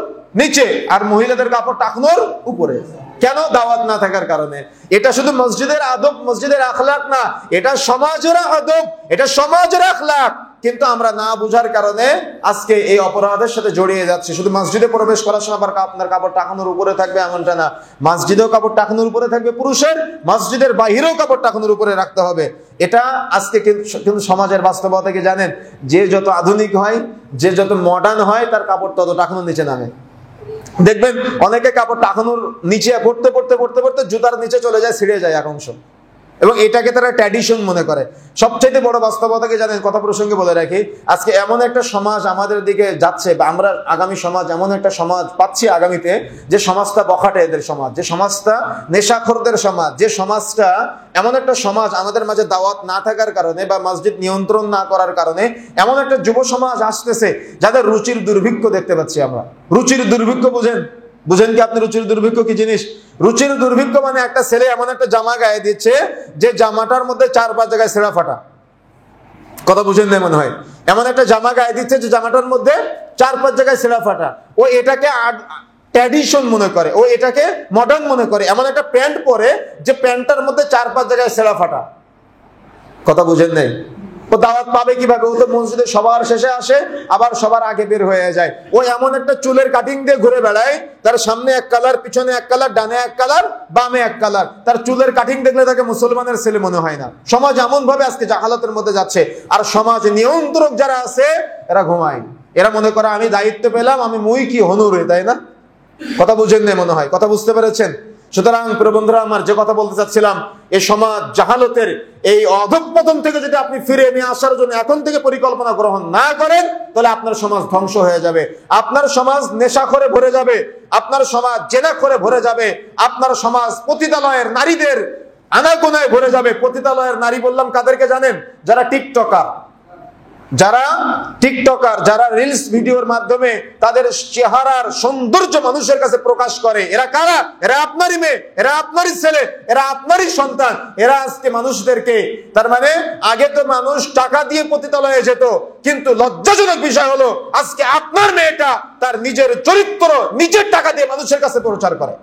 নিচে আর মহিলাদের কাপড় টাকানোর উপরে। কেন? দাওয়াত না থাকার কারণে। এটা শুধু মসজিদের আদব, মসজিদের আখলাক না, এটা সমাজের আদব, এটা সমাজের আখলাক। কিন্তু আমরা না বুঝার কারণে আজকে এই অপরাধের সাথে জড়িয়ে যাচ্ছি। শুধু মসজিদে প্রবেশ করার সময় আবার আপনার কাপড় টাকানোর উপরে থাকবে এমনটা না, মসজিদেও কাপড় টাকানোর উপরে থাকবে পুরুষের, মসজিদের বাহিরেও কাপড় টাকানোর উপরে রাখতে হবে। এটা আজকে কিন্তু সমাজের বাস্তবতা কি জানেন? যে যত আধুনিক হয়, যে যত মডার্ন হয়, তার কাপড় তত টাকানোর নিচে নামে। দেখবেন অনেকে কাপড় টাকানোর নিচে পড়তে পড়তে পড়তে পড়তে জুতার নিচে চলে যায়, ছিঁড়ে যায় এক অংশ, এবং এটাকে তারা ট্র্যাডিশন মনে করে। সবচেয়ে বড় বাস্তবতাকে জানেন? কথা প্রসঙ্গে বলে রাখি, আজকে এমন একটা সমাজ আমাদের দিকে যাচ্ছে, বা আমরা আগামী সমাজ এমন একটা সমাজ পাচ্ছি আগামীতে, যে সমাজটা বখাটে এদের সমাজ, যে সমাজটা নেশাখোরদের সমাজ, যে সমাজটা এমন একটা সমাজ আমাদের মাঝে দাওয়াত না থাকার কারণে বা মসজিদ নিয়ন্ত্রণ না করার কারণে এমন একটা যুব সমাজ আসতেছে যাদের রুচির দুর্ভিক্ষ দেখতে পাচ্ছি আমরা। রুচির দুর্ভিক্ষ বুঝেন? বুঝেন কি আপনি রুচির দুর্ভিক্ষ কি জিনিস? রুচির দুর্ভিক্ষ মানে একটা ছেলে এমন একটা জামা গায়ে দিচ্ছে যে জামাটার মধ্যে 4-5 জায়গায় ছেঁড়া ফাটা। কথা বুঝেন না মনে হয়? এমন একটা জামা গায়ে দিচ্ছে যে জামাটার মধ্যে 4-5 জায়গায় ছেঁড়া ফাটা। ও এটাকে ট্র্যাডিশন মনে করে, ও এটাকে মডার্ন মনে করে। এমন একটা প্যান্ট পরে যে প্যান্টটার মধ্যে 4-5 জায়গায় ছেঁড়া ফাটা। কথা বুঝেন নাই? ও দাওয়াত পাবে কিভাবে? ও তো মসজিদে সবার শেষে আসে, আবার সবার আগে বের হয়ে যায়। ও এমন একটা চুলের কাটিং দিয়ে ঘুরে বেড়ায়, তার সামনে এক কালার, পিছনে এক কালার, ডানে এক কালার, বামে এক কালার। তার চুলের কাটিং দেখলে তাকে মুসলমানের ছেলে মনে হয় না। সমাজ এমন ভাবে আজকে জাহালাতের মধ্যে যাচ্ছে। আর সমাজ নিয়ন্ত্রক যারা আছে এরা ঘুমায়, এরা মনে করে আমি দায়িত্ব পেলাম, আমি মুই কি হনুরে, তাই না? কথা বুঝেন না মনে হয়? কথা বুঝতে পেরেছেন? সুতরাং প্রিয় বন্ধুরা আমার, যে কথা বলতে চাচ্ছিলাম, এই সমাজ জাহালতের এই অধঃপতন থেকে যদি আপনি ফিরে নিয়ে আসার জন্য এখন থেকে পরিকল্পনা গ্রহণ না করেন, তাহলে আপনার সমাজ ধ্বংস হয়ে যাবে, আপনার সমাজ নেশাখোরে ভরে যাবে, আপনার সমাজ জেনাখোরে ভরে যাবে, আপনার সমাজ পতিতালয়ের নারীদের আনাগোনায় ভরে যাবে। পতিতালয়ের নারী বললাম কাদেরকে জানেন? যারা টিকটকার, যারা রিলস ভিডিওর মাধ্যমে তাদের চেহারার সৌন্দর্য মানুষের কাছে প্রকাশ করে। এরা কারা? এরা আপনারই মেয়ে, এরা আপনারই ছেলে, এরা আপনারই সন্তান। এরা আজকে মানুষদেরকে, তার মানে আগে তো মানুষ টাকা দিয়ে পতিতালয়ে যেত, কিন্তু লজ্জাজনক বিষয় হলো আজকে আপনার মেয়েটা তার নিজের চরিত্র নিজের টাকা দিয়ে মানুষের কাছে প্রচার করে।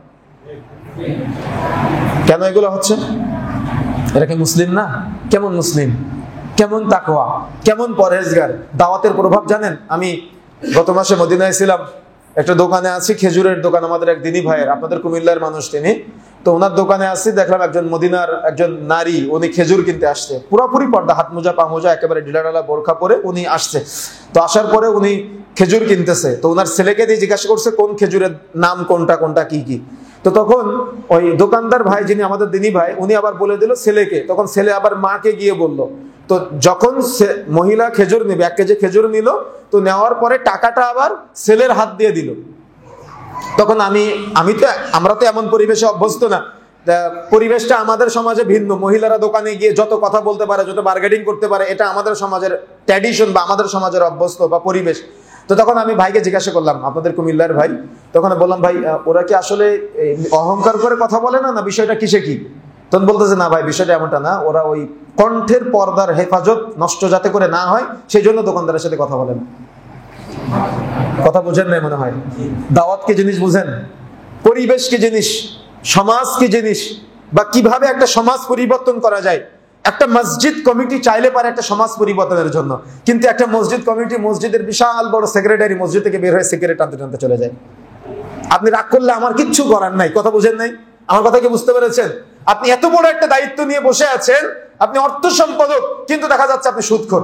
কেন এগুলো হচ্ছে? এরা কি মুসলিম না? কেমন মুসলিম, কেমন তাকওয়া, কেমন পরহেজগার? দাওয়াতের প্রভাব জানেন? আমি গত মাসে মদিনায় ছিলাম, একটা দোকানে আছি, খেজুরের দোকান, আমাদের এক দিনী ভাইয়ের, আপনাদের কুমিল্লার মানুষ তিনি। তো ওনার দোকানে আসছি, দেখলাম একজন মদিনার একজন নারী, উনি খেজুর কিনতে আসছে, পুরোপুরি পর্দা, হাত মোজা পা মোজা একেবারে ঢিলাঢালা বোরখা পরে উনি আসছে। তো আসার পরে উনি খেজুর কিনতেছে। তো ওনার ছেলেকে দিয়ে জিজ্ঞাসা করছে কোন খেজুরের নাম কোনটা কোনটা কি কি। তো তখন ওই দোকানদার ভাই, যিনি আমাদের দিনী ভাই, উনি আবার বলে দিল ছেলেকে। তখন ছেলে আবার মাকে গিয়ে বলল। তো যখন মহিলা খেজুর নেবে, 1 কেজি খেজুর নিল, তো নেওয়ার পরে টাকাটা আবার ছেলের হাত দিয়ে দিল। তখন আমরা তো এমন পরিবেশে অভ্যস্ত না, পরিবেশটা আমাদের সমাজে ভিন্ন। মহিলারা দোকানে গিয়ে যত কথা বলতে পারে, যত বার্গেনিং করতে পারে, এটা আমাদের সমাজের ট্র্যাডিশন বা আমাদের সমাজের অভ্যস্ত বা পরিবেশ। তো তখন আমি ভাইকে জিজ্ঞাসা করলাম, আপনাদের কুমিল্লার ভাই, তখন বললাম ভাই ওরা কি আসলে অহংকার করে কথা বলে না, না বিষয়টা কিসে কি? তখন বলতেছে না ভাই বিষয়টা এমনটা না, ওরা ওই কণ্ঠের পর্দার হেফাজত নষ্ট যাতে করে না হয় সেই জন্য দোকানদারের সাথে কথা বলেন। কথা বুঝেন না মনে হয়? দাওয়াত কি জিনিস বুঝেন? পরিবেশ কি জিনিস? সমাজ কি জিনিস? বা কিভাবে একটা সমাজ পরিবর্তন করা যায়, একটা মসজিদ কমিটি চাইলে পারে একটা সমাজ পরিবর্তনের জন্য, কিন্তু একটা মসজিদ কমিটি মসজিদের বিশাল বড় সেক্রেটারি মসজিদ থেকে বের হয়ে সিগারেট টানতে টানতে চলে যায়। আপনি রাগ করলে আমার কিচ্ছু করার নাই, কথা বুঝেন নাই? আমার কথা কি বুঝতে পেরেছেন? আপনি এত বড় একটা দায়িত্ব নিয়ে বসে আছেন, আপনি অর্থ সম্পাদক, কিন্তু দেখা যাচ্ছে আপনি সুদখোর।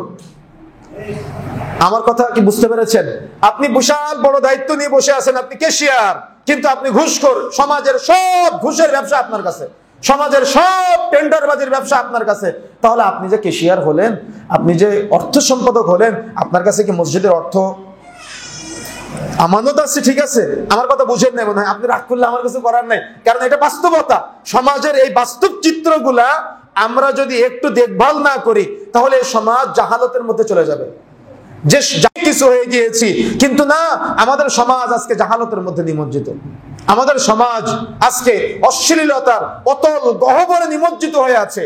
আমার কথা কি বুঝতে পেরেছেন? আপনি বিশাল বড় দায়িত্ব নিয়ে বসে আছেন, আপনি ক্যাশিয়ার, কিন্তু আপনি ঘুষখোর। সমাজের সব ঘুষের ব্যবসা আপনার কাছে, সমাজের সব টেন্ডারবাজির ব্যবসা আপনার কাছে। তাহলে আপনি যে ক্যাশিয়ার হলেন, আপনি যে অর্থ সম্পাদক হলেন, আপনার কাছে কি মসজিদের অর্থ আমানত আছে? ঠিক আছে, আমার কথা বুঝেন নাই মনে হয়। আপনি রাগ করলে আমার কিছু করার নাই, কারণ এটা বাস্তবতা। সমাজের এই বাস্তব চিত্রগুলা আমরা যদি একটু দেখভাল না করি, তাহলে সমাজ জাহালতের মধ্যে চলে যাবে। যে কিছু হয়ে গিয়েছি, কিন্তু না, আমাদের সমাজ আজকে জাহালতের মধ্যে নিমজ্জিত। আমাদের সমাজ আজকে অশ্লীলতার অতল গহ্বরে নিমজ্জিত হয়ে আছে,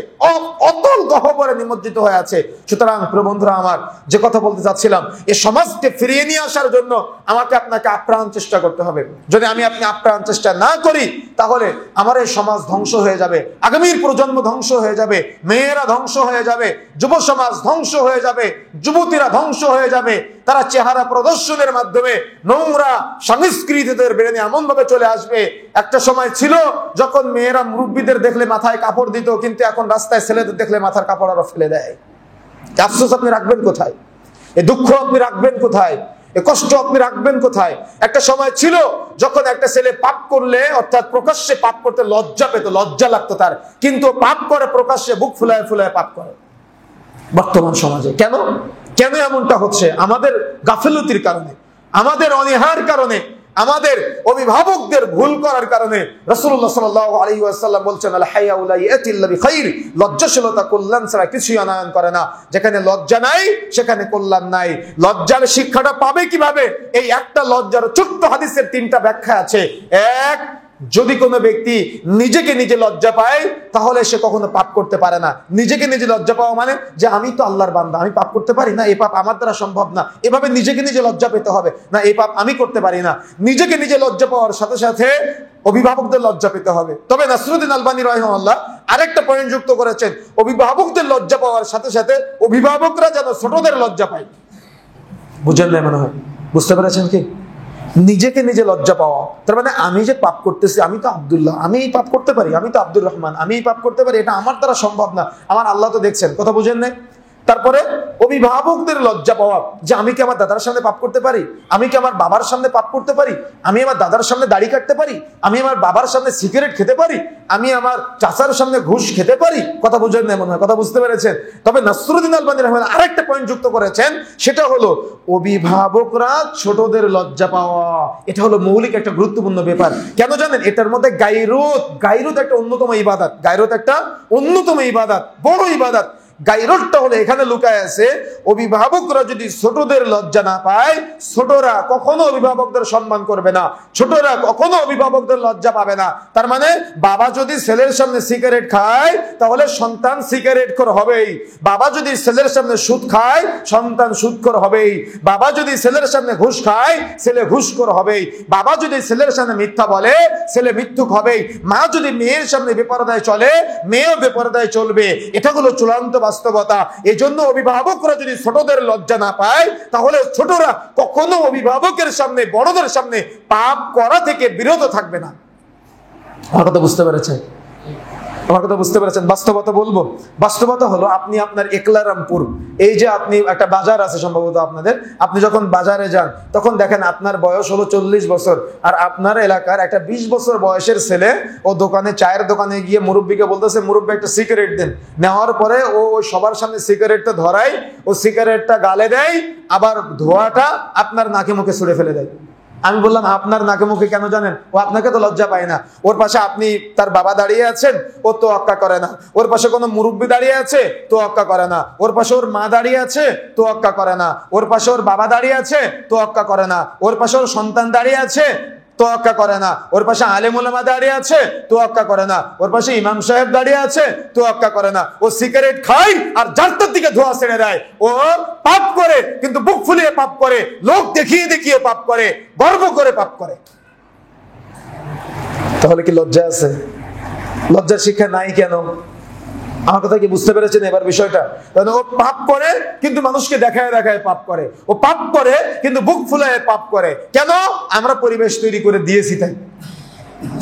অতল গহ্বরে নিমজ্জিত হয়ে আছে। সুতরাং প্রিয় বন্ধুরা আমার, যে কথা বলতে চাচ্ছিলাম, এই সমাজকে ফিরিয়ে নিয়ে আসার জন্য আমাকে আপনাকে আপ্রাণ চেষ্টা করতে হবে। যদি আপনি আপ্রাণ চেষ্টা না করি, তাহলে আমার এই সমাজ ধ্বংস হয়ে যাবে, আগামীর প্রজন্ম ধ্বংস হয়ে যাবে, মেয়েরা ধ্বংস হয়ে যাবে, যুব সমাজ ধ্বংস হয়ে যাবে, যুবতীরা ধ্বংস হয়ে যাবে। তারা চেহারা প্রদর্শনের মাধ্যমে নোংরা সংস্কৃতিদের বেড়ে এমন ভাবে চলে আসবে। একটা সময় ছিল যখন মেয়েরা মুরব্বীদের দেখলে মাথায় কাপড় দিত, কিন্তু এখন রাস্তায় ছেলেদের দেখলে মাথার কাপড় আরো ফেলে দেয়। আফসোস আপনি রাখবেন কোথায়? এই দুঃখ আপনি রাখবেন কোথায়? এই কষ্ট আপনি রাখবেন কোথায়? একটা সময় ছিল যখন একটা ছেলে পাপ করলে, অর্থাৎ প্রকাশ্যে পাপ করতে লজ্জা পেত, লজ্জা লাগতো তার, কিন্তু পাপ করে প্রকাশ্যে বুক ফুলায় ফুলায় পাপ করে। বর্তমান সমাজে কেন কেন এমনটা হচ্ছে? আমাদের গাফিলতির কারণে, আমাদের অনীহার কারণে, আমাদের অভিভাবকদের ভুল করার কারণে। রাসূলুল্লাহ সাল্লাল্লাহু আলাইহি ওয়াসাল্লাম বলছেন, আল হায়াউ লা ইয়াতি ইল্লা বিখাইর, লজ্জাশীলতা কল্যাণ ছাড়া কিছুই আনয়ন করে না। যেখানে লজ্জা নাই সেখানে কল্যাণ নাই। লজ্জার শিক্ষাটা পাবে কিভাবে? এই একটা লজ্জার ছোট্ট হাদিসের তিনটা ব্যাখ্যা আছে। এক, যদি কোনো ব্যক্তি নিজেকে নিজে লজ্জা পায়, তাহলে সে কখনো পাপ করতে পারে না। নিজেকে নিজে লজ্জা পাওয়া মানে যে আমি তো আল্লাহর বান্দা, আমি পাপ করতে পারি না, এই পাপ আমার দ্বারা সম্ভব না, এভাবে নিজেকে নিজে লজ্জা পেতে হবে না, এই পাপ আমি করতে পারি না। নিজেকে নিজে লজ্জা পাওয়ার সাথে সাথে অভিভাবকদের লজ্জা পেতে হবে। তবে নাসরুদ্দিন আলবানী রাহিমাহুল্লাহ আরেকটা পয়েন্ট যুক্ত করেছেন, অভিভাবকদের লজ্জা পাওয়ার সাথে সাথে অভিভাবকরা যেন ছোটদের লজ্জা পায়। বুঝেন না মনে হয়? বুঝতে পেরেছেন কি? নিজেকে নিজে লজ্জা পাওয়া, তার মানে আমি যে পাপ করতেছি, আমি তো আব্দুল্লাহ, আমি এই পাপ করতে পারি, আমি তো আব্দুর রহমান, আমি এই পাপ করতে পারি, এটা আমার দ্বারা সম্ভব না, আমার আল্লাহ তো দেখছেন। কথা বুঝেন নাই? তারপরে অভিভাবকদের লজ্জা পাওয়া, যে আমি কি আমার দাদার সামনে পাপ করতে পারি, আমি কি আমার বাবার সামনে পাপ করতে পারি, আমি আমার দাদার সামনে দাড়ি কাটতে পারি, আমি আমার বাবার সামনে সিগারেট খেতে পারি, আমি আমার চাচার সামনে ঘুষ খেতে পারি। কথা বুঝেন না মনে হয়? কথা বুঝতে পেরেছেন? তবে নাসরুদ্দিন আলবানী রাহিমাহুল্লাহ আরেকটা পয়েন্ট যুক্ত করেছেন, সেটা হলো অভিভাবকরা ছোটদের লজ্জা পাওয়া। এটা হলো মৌলিক একটা গুরুত্বপূর্ণ ব্যাপার। কেন জানেন? এটার মধ্যে গায়রত একটা অন্যতম ইবাদত, গায়রত একটা অন্যতম ইবাদত, বড় ইবাদত। গায়রতটা হলো এখানে লুকায় আছে। অভিভাবকরা যদি ছোটদের লজ্জা না পায়, ছোটরা কখনো অভিভাবকদের সম্মান করবে না, ছোটরা কখনো অভিভাবকদের লজ্জা পাবে না। তার মানে বাবা যদি ছেলের সামনে সিগারেট খায়, তাহলে সন্তান সিগারেটখোর হবেই। বাবা যদি ছেলের সামনে সুদ খায়, সন্তান সুদখোর হবেই। বাবা যদি ছেলের সামনে ঘুষ খায়, ছেলে ঘুষখোর হবেই। বাবা যদি ছেলের সামনে মিথ্যা বলে, ছেলে মিথ্যুক হবেই। মা যদি মেয়ের সামনে বেপরদায় চলে, মেয়েও বেপরদায় চলবে। এটা হলো চূড়ান্ত বাস্তবতা। এই জন্য অভিভাবকরা যদি ছোটদের লজ্জা না পায়, তাহলে ছোটরা কখনো অভিভাবকের সামনে, বড়দের সামনে পাপ করা থেকে বিরত থাকবে না। আমার কথা বুঝতে পেরেছেন? আমার কথা বুঝতে পেরেছেন? বাস্তবতা বলবো। বাস্তবতা হলো, আপনি আপনার একলারামপুর, এই যে আপনি একটা বাজার আছে সম্ভবত আপনাদের, আপনি যখন বাজারে যান তখন দেখেন আপনার বয়স হলো 40 বছর, আর আপনার এলাকার একটা 20 বছর বয়সের ছেলে ও দোকানে, চায়ের দোকানে গিয়ে মুরব্বীকে বলতেছে, মুরব্বী একটা সিগারেট দেন। নেওয়ার পরে ও সবার সামনে সিগারেটটা ধরায়, ও সিগারেটটা গালে দেয়, আবার ধোঁয়াটা আপনার নাকে মুখে ছুড়ে ফেলে দেয়। আমি বললাম, আপনার নাকে মুখে কেন জানেন? ও আপনাকে তো লজ্জা পায় না। ওর পাশে আপনি, তার বাবা দাঁড়িয়ে আছেন, ও তো অক্কা করে না। ওর পাশে কোনো মুরব্বী দাঁড়িয়ে আছে, তো অক্কা করে না। ওর পাশে ওর মা দাঁড়িয়ে আছে, তো অক্কা করে না। ওর পাশে ওর বাবা দাঁড়িয়ে আছে, তো অক্কা করে না। ওর পাশে ওর সন্তান দাঁড়িয়ে আছে, তোয়াক্কা করে না। ওর পাশে আলেম ওলামা দাঁড়িয়ে আছে, তোয়াক্কা করে না। ওর পাশে ইমাম সাহেব দাঁড়িয়ে আছে, তোয়াক্কা করে না। ও সিগারেট খায় আর জান্নাতের দিকে ধোঁয়া ছেড়ে দেয়। ও পাপ করে, কিন্তু বুক ফুলিয়ে পাপ করে, লোক দেখিয়ে দেখিয়ে পাপ করে, গর্ব করে পাপ করে। তাহলে কি লজ্জা আছে? লজ্জার শিক্ষা নাই কেন? আমার কথা কি বুঝতে পেরেছেন এবার বিষয়টা? ও পাপ করে কিন্তু মানুষকে দেখায় দেখায় পাপ করে, ও পাপ করে কিন্তু বুক ফুলায় পাপ করে। কেন? আমরা পরিবেশ তৈরি করে দিয়েছি তাই।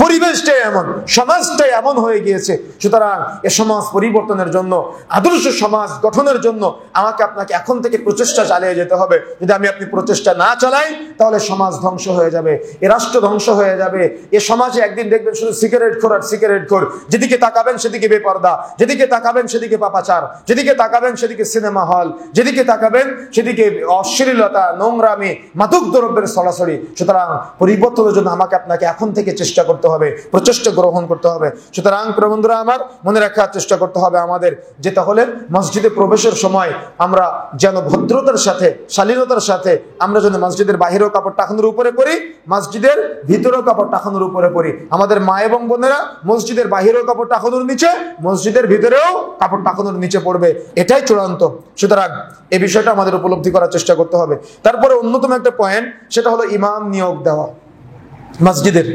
পরিবেশটাই এমন, সমাজটাই এমন হয়ে গিয়েছে। সুতরাং এ সমাজ পরিবর্তনের জন্য, আদর্শ সমাজ গঠনের জন্য আমাকে আপনাকে এখন থেকে প্রচেষ্টা চালিয়ে যেতে হবে। যদি আপনি প্রচেষ্টা না চালাই তাহলে সমাজ ধ্বংস হয়ে যাবে, এ রাষ্ট্র ধ্বংস হয়ে যাবে। এ সমাজে একদিন দেখবেন শুধু সিগারেট খোর আর সিগারেট খোর, যেদিকে তাকাবেন সেদিকে বেপর্দা, যেদিকে তাকাবেন সেদিকে পাপাচার, যেদিকে তাকাবেন সেদিকে সিনেমা হল, যেদিকে তাকাবেন সেদিকে অশ্লীলতা, নোংরামি, মাদক দ্রব্যের ছড়াছড়ি। সুতরাং পরিবর্তনের জন্য আমাকে আপনাকে এখন থেকে চেষ্টা করতে হবে, প্রচেষ্টা গ্রহণ করতে হবে। সুতরাং প্রিয় বন্ধুরা আমার, মনে রাখার চেষ্টা করতে হবে আমাদের যে তাহলে মসজিদে প্রবেশের সময় আমরা যেন ভদ্রতার সাথে, শালীনতার সাথে আমরা যেন মসজিদের বাহিরেও কাপড় টাকানোর উপরে পরি, মসজিদের ভিতরেও কাপড় টাকানোর উপরে পরি। আমাদের মা এবং বোনেরা মসজিদের বাহিরেও কাপড় টাকানোর নিচে, মসজিদের ভিতরেও কাপড় টাকানোর নিচে পড়বে, এটাই চূড়ান্ত। সুতরাং এই বিষয়টা আমাদের উপলব্ধি করার চেষ্টা করতে হবে। তারপরে অন্যতম একটা পয়েন্ট, সেটা হলো ইমাম নিয়োগ দেওয়া। মসজিদের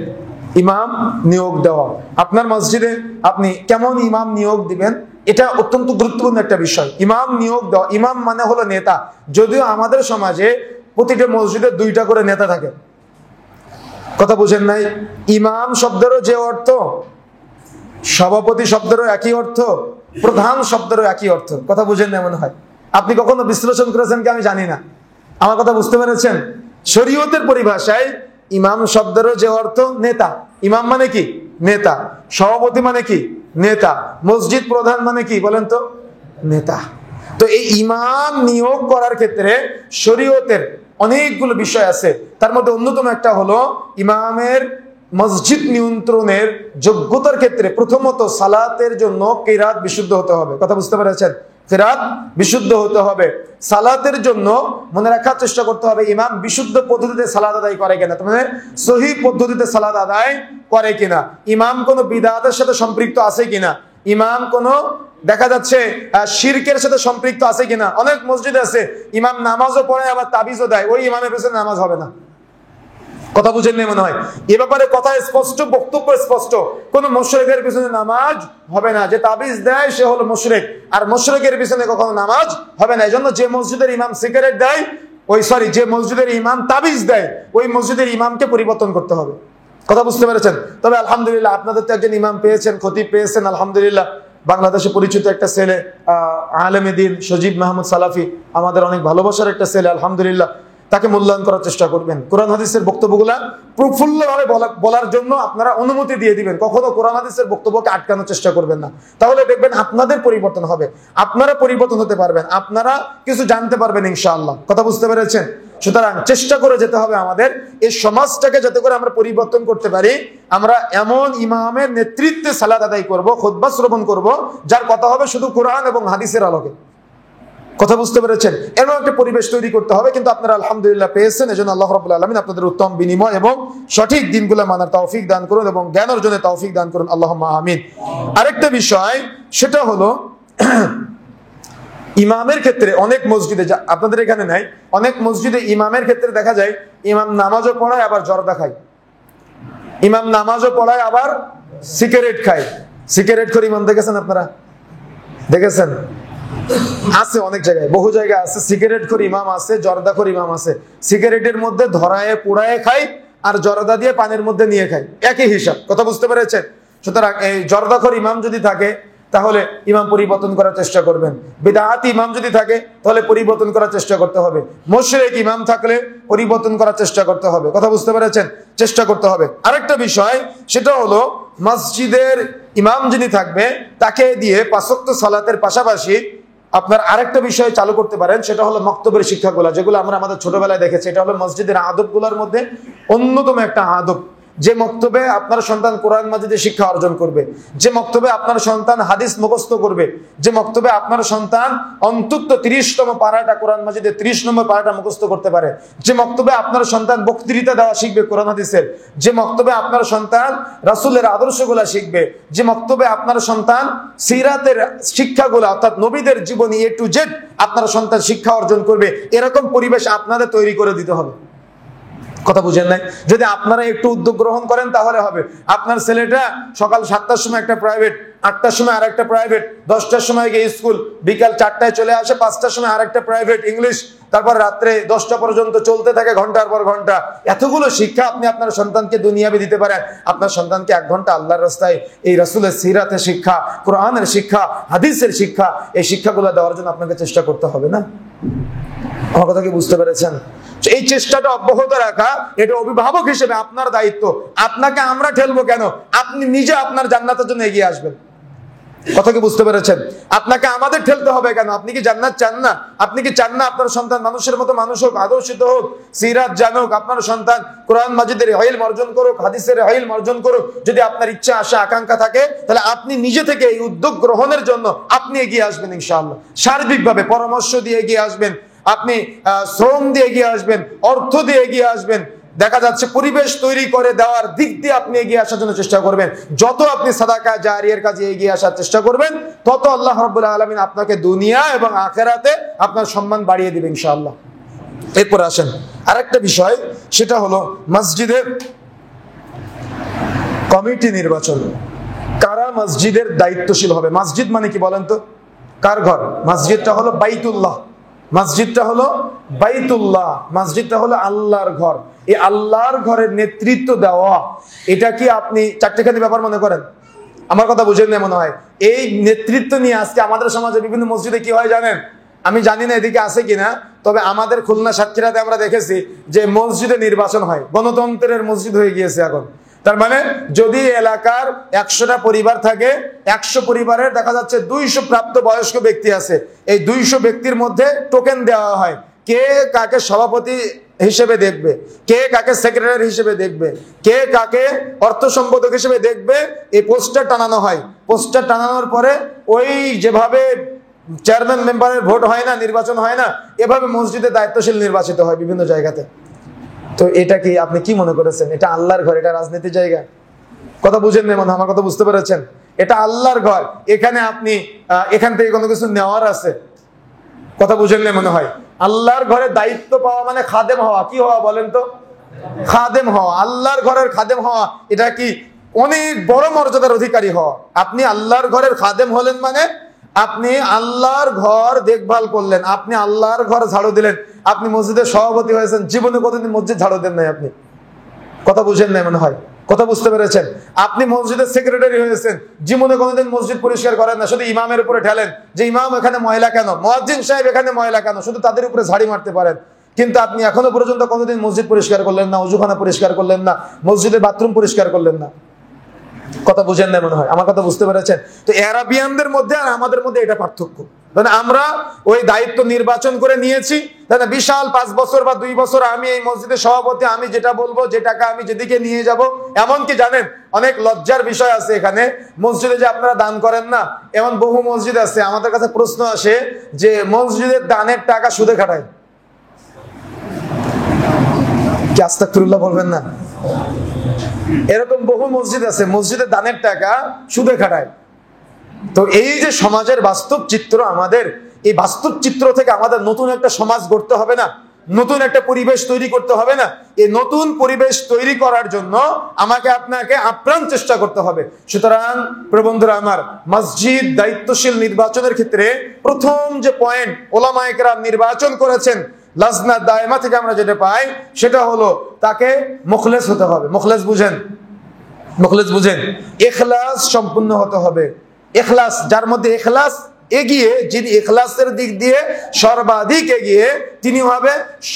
ইমাম নিয়োগ দেওয়া। আপনার মসজিদে আপনি কেমন ইমাম নিয়োগ দিবেন, এটা অত্যন্ত গুরুত্বপূর্ণ একটা বিষয়। ইমাম নিয়োগ দেওয়া, ইমাম মানে হলো নেতা। যদিও আমাদের সমাজে প্রতিটা মসজিদে 2টা করে নেতা থাকে। কথা বুঝেন নাই? ইমাম শব্দেরও যে অর্থ, সভাপতি শব্দেরও একই অর্থ, প্রধান শব্দেরও একই অর্থ। কথা বুঝেন না মনে হয়? আপনি কখনো বিশ্লেষণ করেছেন কি আমি জানি না, আমার কথা বুঝতে পেরেছেন? শরীয়তের পরিভাষায় ইমাম শব্দেরও যে অর্থ নেতা। ইমাম মানে কি? নেতা। সভাপতি মানে কি? নেতা। মসজিদ প্রধান মানে কি বলেন তো? নেতা। তো এই ইমাম নিয়োগ করার ক্ষেত্রে শরীয়তের অনেকগুলো বিষয় আছে। তার মধ্যে অন্যতম একটা হলো ইমামের মসজিদ নিয়ন্ত্রণের যোগ্যতার ক্ষেত্রে প্রথমত সালাতের জন্য কিরাত বিশুদ্ধ হতে হবে। কথা বুঝতে পেরেছেন? কিরাত বিশুদ্ধ হতে হবে। সালাতের জন্য মনে রাখার চেষ্টা করতে হবে ইমাম বিশুদ্ধ পদ্ধতিতে সালাত আদায় করে কিনা, মানে সহি পদ্ধতিতে সালাত আদায় করে কিনা, ইমাম কোনো বিদআতের সাথে সম্পৃক্ত আছে কিনা, ইমাম কোনো দেখা যাচ্ছে শিরকের সাথে সম্পৃক্ত আছে কিনা। অনেক মসজিদ আছে ইমাম নামাজও পড়ে আবার তাবিজও দেয়, ওই ইমামের পেছনে নামাজ হবে না। কথা বুঝেন না মনে হয়? এ ব্যাপারে কথা স্পষ্ট, বক্তব্য স্পষ্ট। কোন মুশরিকের পিছনে নামাজ হবে না। যে তাবিজ দেয় সে হলো মুশরিক, আর মুশরিকের পিছনে কখনো নামাজ হবে না। এজন্য যে মসজিদের ইমাম সিগারেট দেয়, যে মসজিদের ইমাম তাবিজ দেয়, ওই মসজিদের ইমামকে পরিবর্তন করতে হবে। কথা বুঝতে পেরেছেন? তবে আলহামদুলিল্লাহ আপনাদের তো একজন ইমাম পেয়েছেন, খতিব পেয়েছেন, আলহামদুলিল্লাহ। বাংলাদেশে পরিচিত একটা ছেলে, আলেমে দ্বীন সজীব মাহমুদ সালাফি, আমাদের অনেক ভালোবাসার একটা ছেলে, আলহামদুলিল্লাহ। তাকে মূল্যায়ন করার চেষ্টা করবেন। কোরআন হাদিসের বক্তব্যগুলা প্রফুল্লভাবে বলার জন্য আপনারা অনুমতি দিয়ে দিবেন। কখনো কোরআন হাদিসের বক্তব্যকে আটকানোর চেষ্টা করবেন না। তাহলে দেখবেন আপনাদের পরিবর্তন হবে, আপনারা পরিবর্তন হতে পারবেন, আপনারা কিছু জানতে পারবেন ইনশাআল্লাহ। কথা বুঝতে পেরেছেন? সুতরাং চেষ্টা করে যেতে হবে আমাদের এই সমাজটাকে যাতে করে আমরা পরিবর্তন করতে পারি। আমরা এমন ইমামের নেতৃত্বে সালাত আদায় করব, খুতবা শ্রবণ করব, যার কথা হবে শুধু কোরআন এবং হাদিসের আলোকে। কথা বুঝতে পেরেছেন? এমন একটা পরিবেশ তৈরি করতে হবে। কিন্তু আপনারা আলহামদুলিল্লাহ পেয়েছেন, এজন্য আল্লাহ রাব্বুল আলামিন আপনাদের উত্তম বিনিময় এবং সঠিক দিনগুলো মানার তৌফিক দান করুন এবং জ্ঞান অর্জনের তৌফিক দান করুন, আল্লাহুম্মা আমিন। আরেকটা বিষয়, সেটা হলো ইমামের ক্ষেত্রে অনেক মসজিদে, আপনাদের এখানে নাই, অনেক মসজিদে ইমামের ক্ষেত্রে দেখা যায় ইমাম নামাজও পড়ায় আবার জর্দা খায়, ইমাম নামাজও পড়ায় আবার সিগারেট খায়। সিগারেট করে ইমাম দেখেছেন আপনারা? দেখেছেন? আছে অনেক জায়গায়, বহু জায়গায় আছে সিগারেট খোর ইমাম আছে, জর্দা খোর ইমাম আছে। সিগারেটের মধ্যে ধরায় পোড়ায় খায় আর জর্দা দিয়ে পানির মধ্যে নিয়ে খায়, একই হিসাব। কথা বুঝতে পেরেছেন? সুতরাং এই জর্দা খোর ইমাম যদি থাকে তাহলে ইমাম পরিবর্তন করার চেষ্টা করবেন। বিদআতি ইমাম যদি থাকে তাহলে পরিবর্তন করার চেষ্টা করতে হবে। মুশরিক ইমাম থাকলে পরিবর্তন করার চেষ্টা করতে হবে। কথা বুঝতে পেরেছেন? চেষ্টা করতে হবে। আরেকটা বিষয়, সেটা হলো মসজিদের ইমাম যিনি থাকবে তাকে দিয়ে 5 ওয়াক্ত সালাতের পাশাপাশি আপনার আরেকটা বিষয় চালু করতে পারেন, সেটা হলো মক্তবের শিক্ষাগুলো, যেগুলো আমরা আমাদের ছোটবেলায় দেখেছি। এটা হলো মসজিদের আদবগুলোর মধ্যে অন্যতম একটা আদব। যে মক্তবে আপনার সন্তান কোরআন মাজিদে শিক্ষা অর্জন করবে, যে মক্তবে আপনার সন্তান হাদিস মুখস্থ করবে, যে মক্তবে আপনার সন্তান অন্তত 30তম পারাটা কোরআন মাজিদে 30 নম্বর পারাটা মুখস্থ করতে পারে, যে মক্তবে আপনার সন্তান বক্তৃতা দেওয়া শিখবে কোরআন হাদিসের, যে মক্তবে আপনার সন্তান রাসূলের আদর্শগুলা শিখবে, যে মক্তবে আপনার সন্তান সিরাতের শিক্ষাগুলো অর্থাৎ নবীদের জীবনী A to Z আপনার সন্তান শিক্ষা অর্জন করবে, এরকম পরিবেশ আপনাদের তৈরি করে দিতে হবে। কথা বুঝেন নাই? যদি আপনারা একটু উদ্যোগ গ্রহণ করেন তাহলে হবে। আপনার ছেলেটা সকাল 7টার সময় একটা প্রাইভেট, 8টার সময় আরেকটা প্রাইভেট, 10টার সময় গিয়ে স্কুল, বিকাল 4টায় চলে আসে, 5টার সময় আরেকটা প্রাইভেট ইংলিশ, তারপর রাত্রে 10টা পর্যন্ত চলতে থাকে ঘন্টার পর ঘন্টা। এতগুলো শিক্ষা আপনি আপনার সন্তানকে দুনিয়াবি দিতে পারেন। আপনার সন্তানকে 1 ঘন্টা আল্লাহর রাস্তায়, এই রাসূলের সিরাতের শিক্ষা, কোরআনের শিক্ষা, হাদিসের শিক্ষা, এই শিক্ষাগুলো দেওয়ার জন্য আপনাকে চেষ্টা করতে হবে না? আমার কথা কি বুঝতে পেরেছেন? এই চেষ্টাটা অব্যাহত রাখা, এটা অভিভাবক হিসেবে আপনার দায়িত্ব। আপনাকে আমরা ঠেলবো কেন? আপনি নিজে আপনার জান্নাতের জন্য এগিয়ে আসবেন। কথা কি বুঝতে পেরেছেন? আপনাকে আমাদের ঠেলতে হবে কেন? আপনি কি জান্নাত চান না? আপনি কি চান না আপনার সন্তান মানুষের মতো মানুষ হোক, আদর্শিত হোক, সিরাত জানুক, আপনার সন্তান কোরআন মাজিদের ইলম অর্জন করুক, হাদিসের ইলম অর্জন করুক? যদি আপনার ইচ্ছা, আশা, আকাঙ্ক্ষা থাকে, তাহলে আপনি নিজে থেকে এই উদ্যোগ গ্রহণের জন্য আপনি এগিয়ে আসবেন ইনশাআল্লাহ। সার্বিকভাবে পরামর্শ দিয়ে এগিয়ে আসবেন, আপনি শ্রম দিয়ে এগিয়ে আসবেন, অর্থ দিয়ে এগিয়ে আসবেন। দেখা যাচ্ছে পরিবেশ তৈরি করে দেওয়ার দিক দিয়ে আপনি এগিয়ে আসার জন্য চেষ্টা করবেন। যত আপনি সাদাকা জারিয়ার কাজে এগিয়ে আসার চেষ্টা করবেন, তত আল্লাহ রাব্বুল আলামিন আপনাকে দুনিয়া এবং আখিরাতে আপনার সম্মান বাড়িয়ে দিবেন ইনশাআল্লাহ। এরপর আসেন আরেকটা বিষয়, সেটা হলো মসজিদের কমিটি নির্বাচন। কারা মসজিদের দায়িত্বশীল হবে? মসজিদ মানে কি বলেন তো? কার ঘর? মসজিদটা হলো বাইতুল্লাহ, মসজিদটা হলো বাইতুল্লাহ, মসজিদটা হলো আল্লাহর ঘর। এই আল্লাহর ঘরের নেতৃত্ব দেওয়া, এটা কি আপনি চারটেখানি ব্যাপার মনে করেন? আমার কথা বুঝেন না মনে হয়। এই নেতৃত্ব নিয়ে আজকে আমাদের সমাজে বিভিন্ন মসজিদে কি হয় জানেন? আমি জানি না এদিকে আছে কিনা, তবে আমাদের খুলনা সাতক্ষীরাতে আমরা দেখেছি যে মসজিদে নির্বাচন হয়, গণতন্ত্রের মসজিদ হয়ে গিয়েছে এখন। তার মানে যদি এলাকার 100টা পরিবার থাকে, 100 পরিবারের দেখা যাচ্ছে 200 প্রাপ্ত বয়স্ক ব্যক্তি আছে। এই 200 ব্যক্তির মধ্যে টোকেন দেওয়া হয়, কে কাকে সভাপতি হিসেবে দেখবে, কে কাকে সেক্রেটারি হিসেবে দেখবে, কে কাকে অর্থ সম্পাদক হিসেবে দেখবে। এই পোস্টার টানানো হয়। পোস্টার টানানোর পরে ওই যেভাবে চেয়ারম্যান মেম্বারের ভোট হয় না, নির্বাচন হয় না, এভাবে মসজিদে দায়িত্বশীল নির্বাচিত হয় বিভিন্ন জায়গাতে। তো এটা কি আপনি কি মনে করেছেন? এটা আল্লাহর ঘর, এটা রাজনীতির জায়গা? কথা বুঝেন না মনে হয়? আমার কথা বুঝতে পেরেছেন? এটা আল্লাহর ঘর, এখানে আপনি এখান থেকে কোনো কিছু নেওয়ার আছে? কথা বুঝেন না মনে হয়? আল্লাহর ঘরে দায়িত্ব পাওয়া মানে খাদেম হওয়া। কি হওয়া বলেন তো? খাদেম হওয়া। আল্লাহর ঘরের খাদেম হওয়া, এটা কি অনেক বড় মর্যাদার অধিকারী হওয়া। আপনি আল্লাহর ঘরের খাদেম হলেন মানে আপনি আল্লাহর ঘর দেখভাল করলেন, আপনি আল্লাহর ঘর ঝাড়ু দিলেন, আপনি মসজিদের সভাপতি হয়েছেন। জীবনে কতদিন মসজিদ ঝাড়ু দেন নাই আপনি? কথা বুঝেন নাই মনে হয়? কথা বুঝতে পেরেছেন? আপনি মসজিদের সেক্রেটারি হয়েছেন, জীবনে কোনোদিন মসজিদ পরিষ্কার করেন না, শুধু ইমামের উপরে ঠেলেন যে ইমাম এখানে ময়লা কেন, মুয়াজ্জিন সাহেব এখানে ময়লা কেন, শুধু তাদের উপরে ঝাড়ি মারতে পারেন। কিন্তু আপনি এখনো পর্যন্ত কোনোদিন মসজিদ পরিষ্কার করলেন না, ওযুখানা পরিষ্কার করলেন না, মসজিদের বাথরুম পরিষ্কার করলেন না। কথা বুঝেন না মনে হয়? আমার কথা বুঝতে পেরেছেন? তো আরাবিয়ানদের মধ্যে আর আমাদের মধ্যে এটা পার্থক্য। মানে আমরা ওই দায়িত্ব নির্বাচন করে নিয়েছি, বিশাল 5 বছর বা 2 বছর আমি এই মসজিদের সভাপতি, আমি যেটা বলবো, যে টাকা আমি যেদিকে নিয়ে যাব। এমনকি জানেন অনেক লজ্জার বিষয় আছে এখানে, মসজিদে যে আপনারা দান করেন না, এমন বহু মসজিদ আছে, আমাদের কাছে প্রশ্ন আসে যে মসজিদের দানের টাকা সুদে খাটায়। কি আস্তাগফিরুল্লাহ বলবেন না? এরকম বহু মসজিদ আছে, মসজিদের দানের টাকা সুদে খাটায়। তো এই যে সমাজের বাস্তব চিত্র আমাদের, এই বাস্তব চিত্র থেকে আমাদের নতুন একটা সমাজ গড়তে হবে না? নতুন একটা পরিবেশ তৈরি করতে হবে না? এই নতুন পরিবেশ তৈরি করার জন্য আমাকে আপনাকে আপ্রাণ চেষ্টা করতে হবে। সুতরাং প্রবন্ধুরা আমার, মসজিদ দায়িত্বশীল নির্বাচনের ক্ষেত্রে প্রথম যে পয়েন্ট ওলামায়ে কেরাম নির্বাচন করেছেন, লাজনা দায়মা থেকে আমরা যেটা পাই, সেটা হলো তাকে মুখলেস হতে হবে। মুখলেস বুঝেন? মুখলেস বুঝেন? ইখলাস সম্পূর্ণ হতে হবে। ইখলাস, যার মধ্যে ইখলাস এগিয়ে, যিনি ইখলাসের দিক দিয়ে সর্বাধিক এগিয়ে, তিনি হবে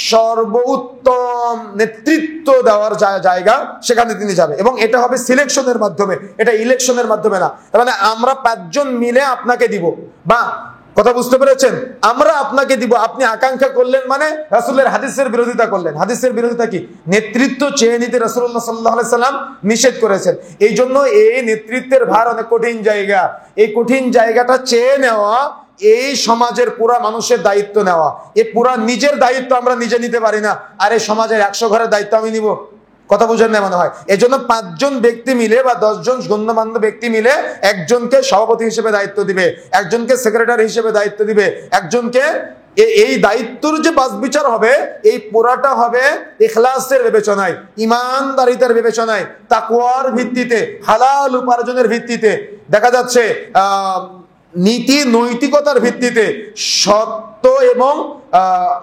সর্বোত্তম নেতৃত্ব দেওয়ার জায়গা, সেখানে তিনি যাবে। এবং এটা হবে সিলেকশনের মাধ্যমে, এটা ইলেকশনের মাধ্যমে না। তার মানে আমরা 5 জন মিলে আপনাকে দিব, বা কথা বুঝতে পেরেছেন? আমরা আপনাকে দিব, আপনি আকাঙ্ক্ষা করলেন মানে রাসূলের হাদিসের বিরোধিতা করলেন। হাদিসের বিরোধিতা কি? নেতৃত্ব চেয়ে নিতে রাসূলুল্লাহ সাল্লাল্লাহু আলাইহি সাল্লাম নিষেধ করেছেন। এই জন্য এই নেতৃত্বের ভার অনেক কঠিন জায়গা। এই কঠিন জায়গাটা চেয়ে নেওয়া, এই সমাজের পুরা মানুষের দায়িত্ব নেওয়া, এই পুরা নিজের দায়িত্ব আমরা নিজে নিতে পারি না, আর এই সমাজের 100 ঘরের দায়িত্ব আমি নিব। কথা বুঝেন না মনে হয়? এজন্য 5 জন ব্যক্তি মিলে বা 10 জন গণ্যমান্য ব্যক্তি মিলে একজনকে সভাপতি হিসেবে দায়িত্ব দিবে, একজনকে সেক্রেটারি হিসেবে দায়িত্ব দিবে, একজনকে এই দায়িত্বর যে বাস বিচার হবে, এই পুরাটা হবে ইখলাসের বিবেচনায়, ইমানদারিতার বিবেচনায়, তাকওয়ার ভিত্তিতে, হালাল উপার্জনের ভিত্তিতে। দেখা যাচ্ছে নীতি নৈতিকতার ভিত্তিতে সত্য এবং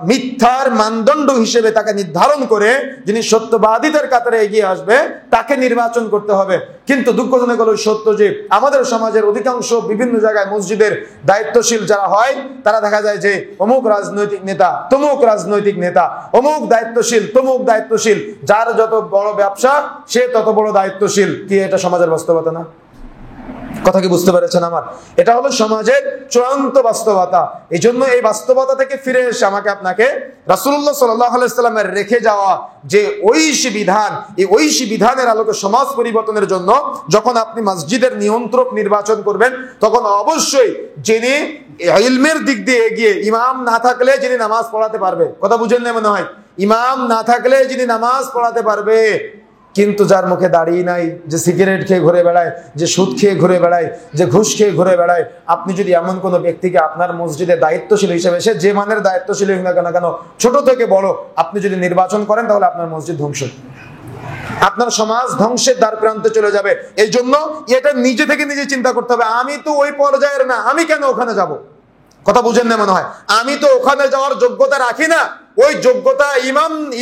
মিথ্যার মানদণ্ড হিসেবে তাকে নির্ধারণ করে যিনি সত্যবাদীদের কাতারে এগিয়ে আসবে তাকে নির্বাচন করতে হবে। কিন্তু দুঃখজনক হলো সত্য যে আমাদের সমাজের অধিকাংশ বিভিন্ন জায়গায় মসজিদের দায়িত্বশীল যারা হয় তারা দেখা যায় যে অমুক রাজনৈতিক নেতা, তমুক রাজনৈতিক নেতা, অমুক দায়িত্বশীল, তমুক দায়িত্বশীল, যার যত বড় ব্যবসা সে তত বড় দায়িত্বশীল। কি এটা সমাজের বাস্তবতা না? কথা কি বুঝতে পেরেছেন আমার? এটা হলো সমাজের চূড়ান্ত বাস্তবতা। এই জন্য এই বাস্তবতা থেকে ফিরে এসে আমাকে আপনাকে রাসূলুল্লাহ সাল্লাল্লাহু আলাইহি সাল্লামের রেখে যাওয়া যে ঐশী বিধান, এই ঐশী বিধানের আলোকে সমাজ পরিবর্তনের জন্য যখন আপনি মসজিদের নিয়ন্ত্রক নির্বাচন করবেন, তখন অবশ্যই যিনি ইলমের দিক দিয়ে এগিয়ে, ইমাম না থাকলে যিনি নামাজ পড়াতে পারবে, কথা বুঝেন না মনে হয়, ইমাম না থাকলে যিনি নামাজ পড়াতে পারবে, কিন্তু যার মুখে দাঁড়িয়ে নাই, যে সিগারেট খেয়ে ঘুরে বেড়ায়, যে সুদ খেয়ে ঘুরে বেড়ায়, যে ঘুষ খেয়ে ঘুরে বেড়ায়, আপনি যদি এমন কোনো ব্যক্তিকে আপনার মসজিদের দায়িত্বশীল হিসেবে, সে যে মানের দায়িত্বশীল হোক না কেন, ছোট থেকে বড়, আপনি যদি নির্বাচন করেন তাহলে আপনার মসজিদ ধ্বংস, আপনার সমাজ ধ্বংসের দ্বার প্রান্তে চলে যাবে। এই জন্য এটা নিজে থেকে নিজে চিন্তা করতে হবে, আমি তো ওই পর্যায়ের না, আমি কেন ওখানে যাব? কথা বুঝেন না মনে হয়? আমি তো ওখানে যাওয়ার যোগ্যতা রাখি না। ওই যোগ্যতা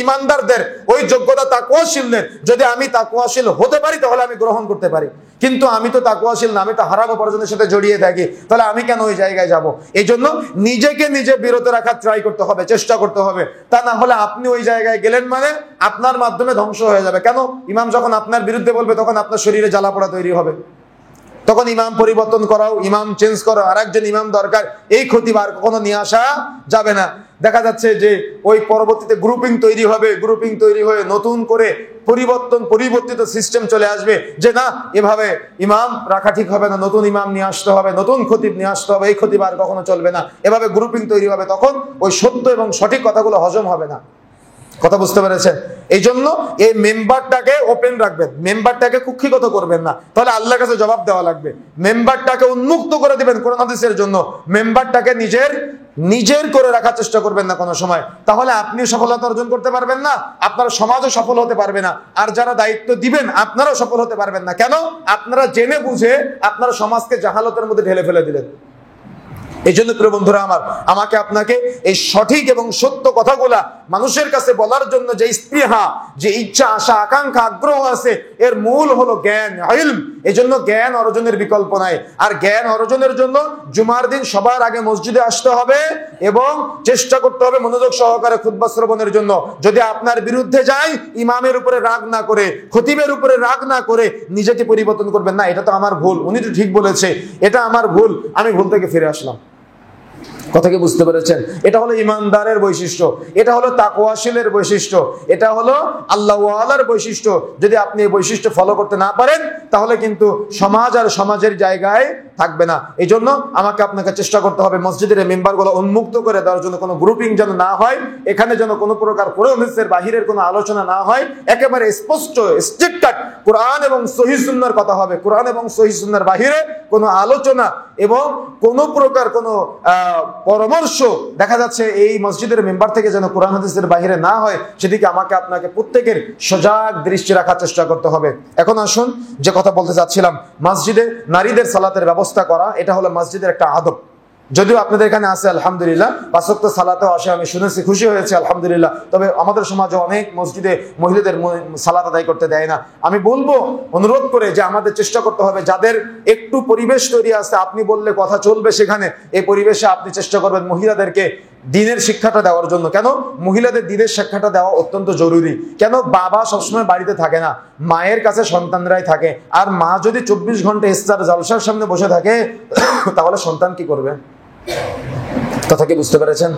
ইমানদারদের, ওই যোগ্যতা তাকওয়াশীলদের। যদি আমি তাকওয়াশীল হতে পারি তাহলে আমি গ্রহণ করতে পারি, কিন্তু আমি তো তাকওয়াশীল না, আমি তো হারাম উপার্জনের সাথে জড়িয়ে থাকি, তাহলে আমি কেন ওই জায়গায় যাব? এই জন্য নিজেকে নিজে বিরত রাখার ট্রাই করতে হবে, চেষ্টা করতে হবে। তা না হলে আপনি ওই জায়গায় গেলেন মানে আপনার মাধ্যমে ধ্বংস হয়ে যাবে। কেন? ইমাম যখন আপনার বিরুদ্ধে বলবে তখন আপনার শরীরে জ্বালাপোড়া তৈরি হবে, তখন ইমাম পরিবর্তন করাও, ইমাম চেঞ্জ করো, আর একজন ইমাম দরকার, এই ক্ষতি আর কখনো নিয়ে আসা যাবে না। দেখা যাচ্ছে যে ওই পরবর্তীতে গ্রুপিং তৈরি হবে, গ্রুপিং তৈরি হয়ে নতুন করে পরিবর্তিত সিস্টেম চলে আসবে যে না, এভাবে ইমাম রাখা ঠিক হবে না, নতুন ইমাম নিয়ে আসতে হবে, নতুন খতিব নিয়ে আসতে হবে, এই খতিব আর কখনো চলবে না। এভাবে গ্রুপিং তৈরি হবে, তখন ওই সত্য এবং সঠিক কথাগুলো হজম হবে না। কথা বুঝতে পেরেছেন? এই জন্য এই মেম্বারটাকে ওপেন রাখবেন, মেম্বারটাকে কুক্ষিগত করবেন না, তাহলে আল্লাহর কাছে জবাব দেওয়া লাগবে। মেম্বারটাকে উন্মুক্ত করে দিবেন কোরআন হাদিসের জন্য, মেম্বারটাকে নিজের করে রাখার চেষ্টা করবেন না কোনো সময়, তাহলে আপনি সফলতা অর্জন করতে পারবেন না, আপনার সমাজও সফল হতে পারবে না, আর যারা দায়িত্ব দিবেন আপনারাও সফল হতে পারবেন না। কেন? আপনারা জেনে বুঝে আপনার সমাজকে জাহালতের মধ্যে ঢেলে ফেলে দিলেন। এই জন্য প্রিয় বন্ধুরা আমার, আমাকে আপনাকে এই সঠিক এবং সত্য কথাগুলা মানুষের কাছে বলার জন্য যে স্পৃহা, যে ইচ্ছা, আশা, আকাঙ্ক্ষা, আগ্রহ আছে, এর মূল হলো জ্ঞান, ইলম। এই জন্য জ্ঞান অর্জনের বিকল্প নাই। আর জ্ঞান অর্জনের জন্য জুমার দিন সবার আগে মসজিদে আসতে হবে এবং চেষ্টা করতে হবে মনোযোগ সহকারে খুতবা শ্রবণের জন্য। যদি আপনার বিরুদ্ধে যায়, ইমামের উপরে রাগ না করে, খতিবের উপরে রাগ না করে নিজেকে পরিবর্তন করবেন না, এটা তো আমার ভুল, উনি তো ঠিক বলেছে, এটা আমার ভুল, আমি ভুল থেকে ফিরে আসলাম। কথা কি বুঝতে পেরেছেন? এটা হলো ইমানদারের বৈশিষ্ট্য, এটা হলো তাকওয়াশীলের বৈশিষ্ট্য, এটা হলো আল্লাহ ওয়ালার বৈশিষ্ট্য। যদি আপনি এই বৈশিষ্ট্য ফলো করতে না পারেন তাহলে কিন্তু সমাজ আর সমাজের জায়গায় থাকবে না। এই জন্য আমাকে আপনাকে চেষ্টা করতে হবে মসজিদের মেম্বারগুলো উন্মুক্ত করে দেওয়ার জন্য, কোনো গ্রুপিং যেন না হয়, এখানে যেন কোনো প্রকার কোরআনের বাহিরের কোনো আলোচনা না হয়, একেবারে স্পষ্ট স্ট্রিক্ট কাট কোরআন এবং সহিহ সুন্নাহর কথা হবে, কোরআন এবং সহিহ সুন্নাহর বাহিরে কোনো আলোচনা এবং কোনো প্রকার কোনো পরামর্শ দেখা যাচ্ছে এই মসজিদের মেম্বার থেকে যেন কোরআন হাদিসের বাইরে না হয়, সেদিকে আমাকে আপনাকে প্রত্যেকের সজাগ দৃষ্টি রাখার চেষ্টা করতে হবে। এখন আসুন যে কথা বলতে চাচ্ছিলাম, মসজিদে নারীদের সালাতের ব্যবস্থা করা, এটা হলো মসজিদের একটা আদব। যদিও আপনাদের এখানে আছে আলহামদুলিল্লাহ, ৫ ওয়াক্ত সালাতেও আসে, আমি শুনেছি, খুশি হয়েছে আলহামদুলিল্লাহ। তবে আমাদের সমাজে অনেক মসজিদে মহিলাদের সালাত আদায় করতে দেয় না। আমি বলবো, অনুরোধ করে, যে আমাদের চেষ্টা করতে হবে যাদের একটু পরিবেশ তৈরি আছে, আপনি বললে কথা চলবে সেখানে, এই পরিবেশে আপনি চেষ্টা করবেন মহিলাদেরকে দিনের শিক্ষাটা দেওয়ার জন্য। কেন? মহিলাদের দিনের শিক্ষাটা দেওয়া অত্যন্ত জরুরি। কেন? বাবা সবসময় বাড়িতে থাকে না, মায়ের কাছে সন্তানরাই থাকে। আর মা যদি ২৪ ঘন্টা ইফতার জালসার সামনে বসে থাকে তাহলে সন্তান কি করবে? কথা কি বুঝতে পেরেছেন?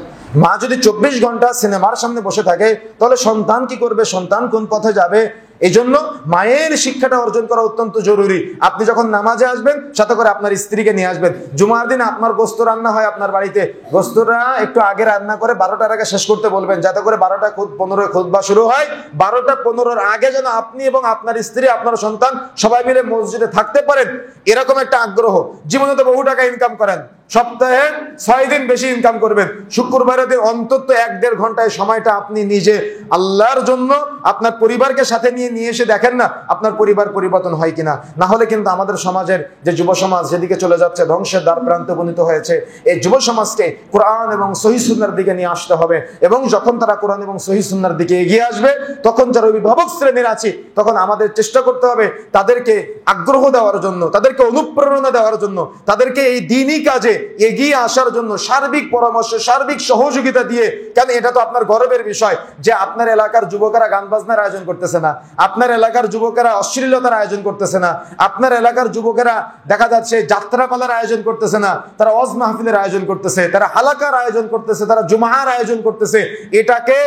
মা যদি ২৪ ঘন্টা সিনেমার সামনে বসে থাকে তাহলে সন্তান কি করবে? সন্তান কোন পথে যাবে? এই জন্য মায়ের শিক্ষাটা অর্জন করা অত্যন্ত জরুরি। আপনি যখন নামাজে আসবেন সাথে করে আপনার স্ত্রীকে নিয়ে আসবেন। জুমার দিন আপনার গোস্ত রান্না হয় আপনার বাড়িতে, গোস্তটা একটু আগে রান্না করে ১২টার আগে শেষ করতে বলবেন, যাতে করে ১২টা ১৫ খুতবা শুরু হয়। ১২টা ১৫-র আগে যেন আপনি এবং আপনার স্ত্রী, আপনার সন্তান সবাই মিলে মসজিদে থাকতে পারেন, এরকম একটা আগ্রহ। জীবনে তো বহু টাকা ইনকাম করেন, সপ্তাহে 6 দিন বেশি ইনকাম করবেন, শুক্রবারের দিন অন্তত 1-1.5 ঘন্টায় সময়টা আপনি নিজে আল্লাহর জন্য আপনার পরিবারকে সাথে নিয়ে এসে দেখেন না আপনার পরিবার পরিবর্তন হয় কিনা। না হলে কিন্তু আমাদের সমাজের যে যুব সমাজ যেদিকে চলে যাচ্ছে, ধ্বংসের দ্বার প্রান্তে উপনীত হয়েছে, এই যুব সমাজকে কোরআন এবং সহিহ সুন্নাহর দিকে নিয়ে আসতে হবে। এবং যখন তারা কোরআন এবং সহিহ সুন্নাহর দিকে এগিয়ে আসবে, তখন যারা অভিভাবক শ্রেণীর আছে, তখন আমাদের চেষ্টা করতে হবে তাদেরকে আগ্রহ দেওয়ার জন্য, তাদেরকে অনুপ্রেরণা দেওয়ার জন্য, তাদেরকে এই দ্বীনি কাজে এগিয়ে আসার জন্য সার্বিক পরামর্শ, সার্বিক সহযোগিতা দিয়ে। কেন, এটা তো আপনার গর্বের বিষয় যে আপনার এলাকার যুবকেরা গান বাজনার আয়োজন করতেছে না, আপনার এলাকার যুবকেরা অশ্লীলতার আয়োজন করতেছে না, আপনার এলাকার যুবকেরা দেখা যাচ্ছে যাত্রাপালার আয়োজন করতেছে না, তারা ওয়াজ মাহফিলের আয়োজন করতেছে, তারা হালাকার আয়োজন করতেছে, তারা জুমার আয়োজন করতেছে। এটাকে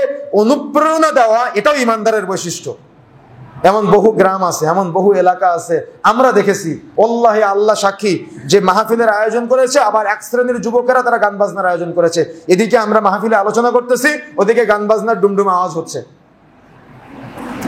অনুপ্রেরণা দেওয়া, এটাও ইমানদারের বৈশিষ্ট্য। এমন বহু গ্রাম আছে, এমন বহু এলাকা আছে, আমরা দেখেছি, আল্লাহে আল্লাহ সাক্ষী, যে মাহফিলের আয়োজন করেছে, আবার এক শ্রেণীর যুবকেরা তারা গান বাজনার আয়োজন করেছে। এদিকে আমরা মাহফিলে আলোচনা করতেছি, ওদিকে গান বাজনার ডুমডুম আওয়াজ হচ্ছে।